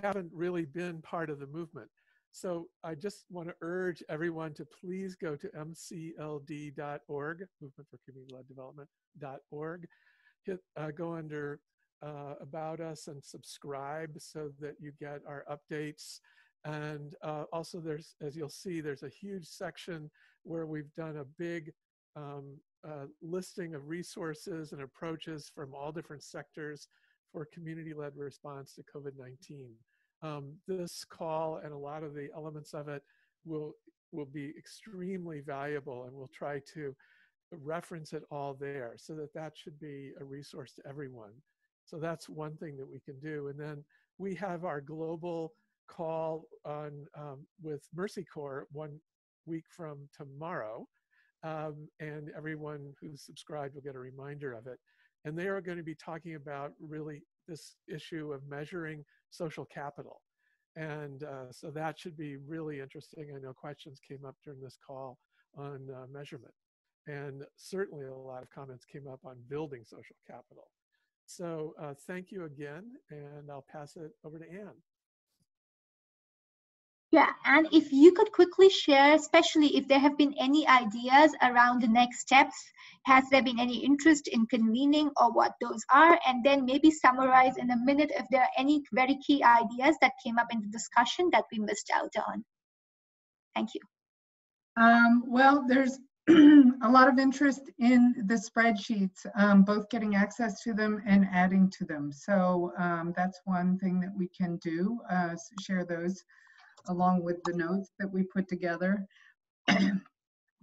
haven't really been part of the movement. So I just want to urge everyone to please go to mcld.org, Movement for Community-Led Development.org. Go under About Us and subscribe so that you get our updates. And also there's, as you'll see, there's a huge section where we've done a big listing of resources and approaches from all different sectors for community-led response to COVID-19. This call and a lot of the elements of it will be extremely valuable, and we'll try to reference it all there so that that should be a resource to everyone. So that's one thing that we can do. And then we have our global call on with Mercy Corps 1 week from tomorrow, and everyone who's subscribed will get a reminder of it. And they are going to be talking about really this issue of measuring social capital. And so that should be really interesting. I know questions came up during this call on measurement. And certainly a lot of comments came up on building social capital. So thank you again, and I'll pass it over to Anne.
Yeah, and if you could quickly share, especially if there have been any ideas around the next steps, has there been any interest in convening or what those are, and then maybe summarize in a minute if there are any very key ideas that came up in the discussion that we missed out on. Thank you.
Well, there's a lot of interest in the spreadsheets, both getting access to them and adding to them. So that's one thing that we can do, share those along with the notes that we put together.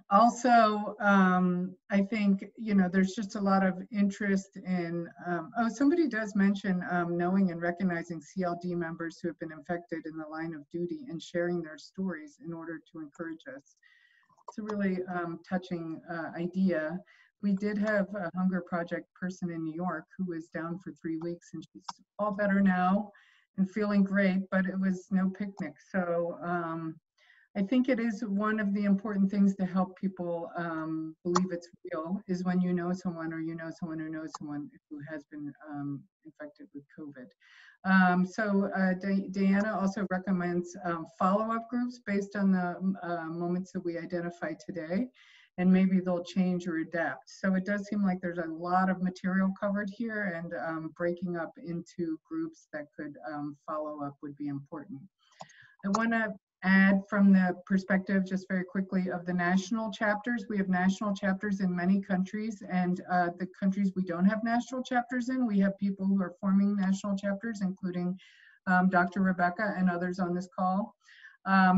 Also, I think, you know, there's just a lot of interest in, oh, somebody does mention knowing and recognizing CLD members who have been infected in the line of duty and sharing their stories in order to encourage us. It's a really touching idea. We did have a Hunger Project person in New York who was down for 3 weeks, and she's all better now and feeling great, but it was no picnic. So I think it is one of the important things to help people believe it's real is when you know someone or you know someone who knows someone who has been infected with COVID. So Diana also recommends follow-up groups based on the moments that we identified today, and maybe they'll change or adapt. So it does seem like there's a lot of material covered here, and breaking up into groups that could follow up would be important. I want to add from the perspective, just very quickly, of the national chapters. We have national chapters in many countries, and the countries we don't have national chapters in, we have people who are forming national chapters, including Dr. Rebecca and others on this call.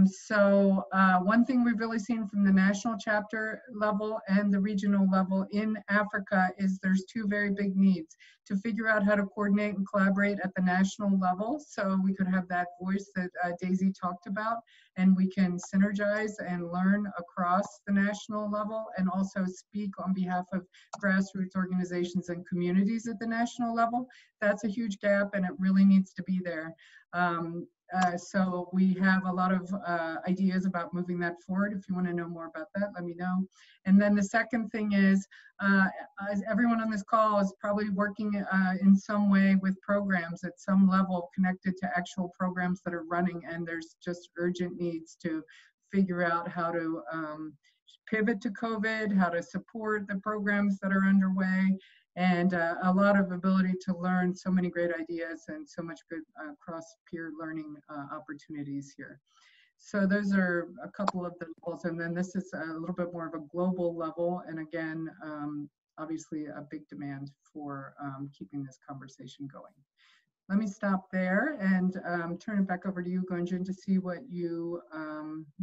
So one thing we've really seen from the national chapter level and the regional level in Africa is there's two very big needs: to figure out how to coordinate and collaborate at the national level, so we could have that voice that Daisy talked about, and we can synergize and learn across the national level, and also speak on behalf of grassroots organizations and communities at the national level. That's a huge gap, and it really needs to be there. So we have a lot of ideas about moving that forward. If you want to know more about that, let me know. And then the second thing is, as everyone on this call is probably working in some way with programs at some level connected to actual programs that are running, and there's just urgent needs to figure out how to pivot to COVID, how to support the programs that are underway, and a lot of ability to learn so many great ideas and so much good cross-peer learning opportunities here. So those are a couple of the levels, and then this is a little bit more of a global level, and again, obviously a big demand for keeping this conversation going. Let me stop there and turn it back over to you, Gunjan, to see what you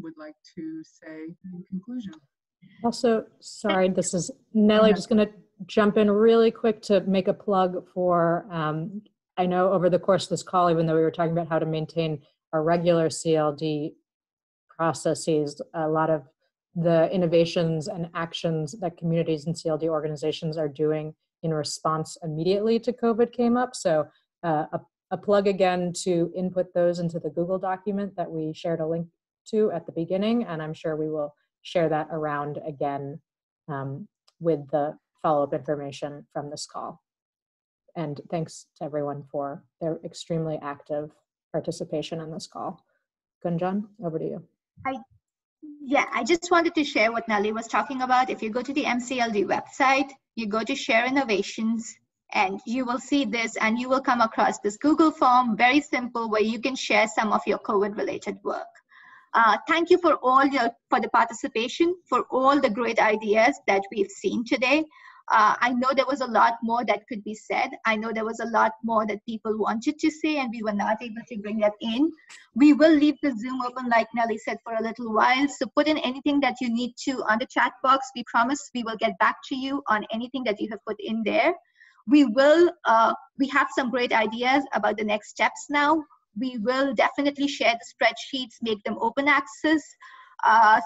would like to say in conclusion.
Also, sorry, this is Nellie, just going to jump in really quick to make a plug for I know over the course of this call, even though we were talking about how to maintain our regular CLD processes, a lot of the innovations and actions that communities and CLD organizations are doing in response immediately to COVID came up. So a plug again to input those into the Google document that we shared a link to at the beginning, and I'm sure we will share that around again with the follow-up information from this call. And thanks to everyone for their extremely active participation in this call. Gunjan, over to you.
I just wanted to share what Nelly was talking about. If you go to the MCLD website, you go to Share Innovations, and you will see this, and you will come across this Google form, very simple, where you can share some of your COVID-related work. Thank you for the participation, for all the great ideas that we've seen today. I know there was a lot more that could be said. I know there was a lot more that people wanted to say, and we were not able to bring that in. We will leave the Zoom open, like Nelly said, for a little while. So put in anything that you need to on the chat box. We promise we will get back to you on anything that you have put in there. We have some great ideas about the next steps now. We will definitely share the spreadsheets, make them open access,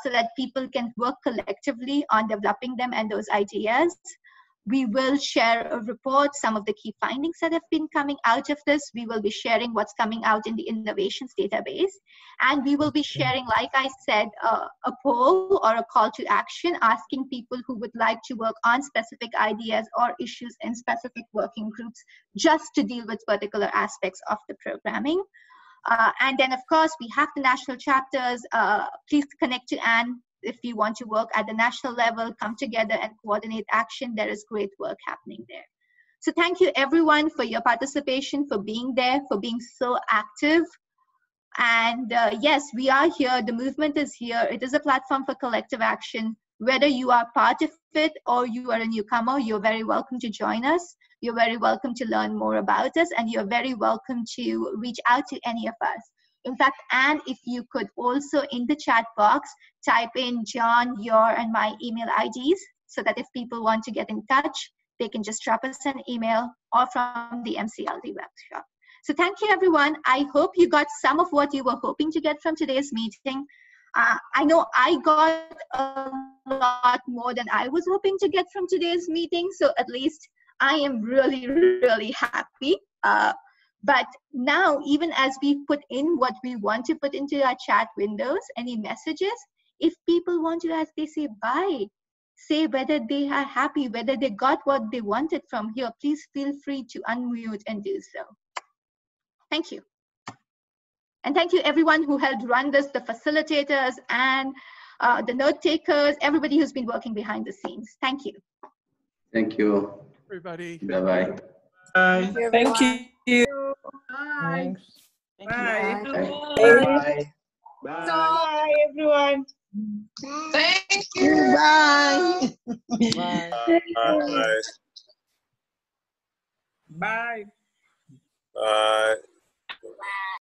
so that people can work collectively on developing them and those ideas. We will share a report, some of the key findings that have been coming out of this. We will be sharing what's coming out in the innovations database. And we will be sharing, like I said, a poll or a call to action, asking people who would like to work on specific ideas or issues in specific working groups, just to deal with particular aspects of the programming. And then, of course, we have the national chapters. Please connect to Anne if you want to work at the national level, come together and coordinate action. There is great work happening there. So thank you, everyone, for your participation, for being there, for being so active. And yes, we are here. The movement is here. It is a platform for collective action. Whether you are part of it or you are a newcomer, you're very welcome to join us. You're very welcome to learn more about us, and you're very welcome to reach out to any of us. In fact, Anne, if you could also in the chat box, type in John, your, and my email IDs, so that if people want to get in touch, they can just drop us an email or from the MCLD workshop. So thank you, everyone. I hope you got some of what you were hoping to get from today's meeting. I know I got a lot more than I was hoping to get from today's meeting, so at least I am really, really happy. But now, even as we put in what we want to put into our chat windows, any messages, if people want to, as they say, bye, say whether they are happy, whether they got what they wanted from here, please feel free to unmute and do so. Thank you. And thank you, everyone who helped run this, the facilitators and the note takers, everybody who's been working behind the scenes. Thank you.
Thank you.
Everybody.
Bye-bye.
Bye. Thank you.
Bye.
Bye.
Bye. Bye.
Bye, everyone.
Thank you. Bye.
Bye.
Bye.
Bye.
Bye.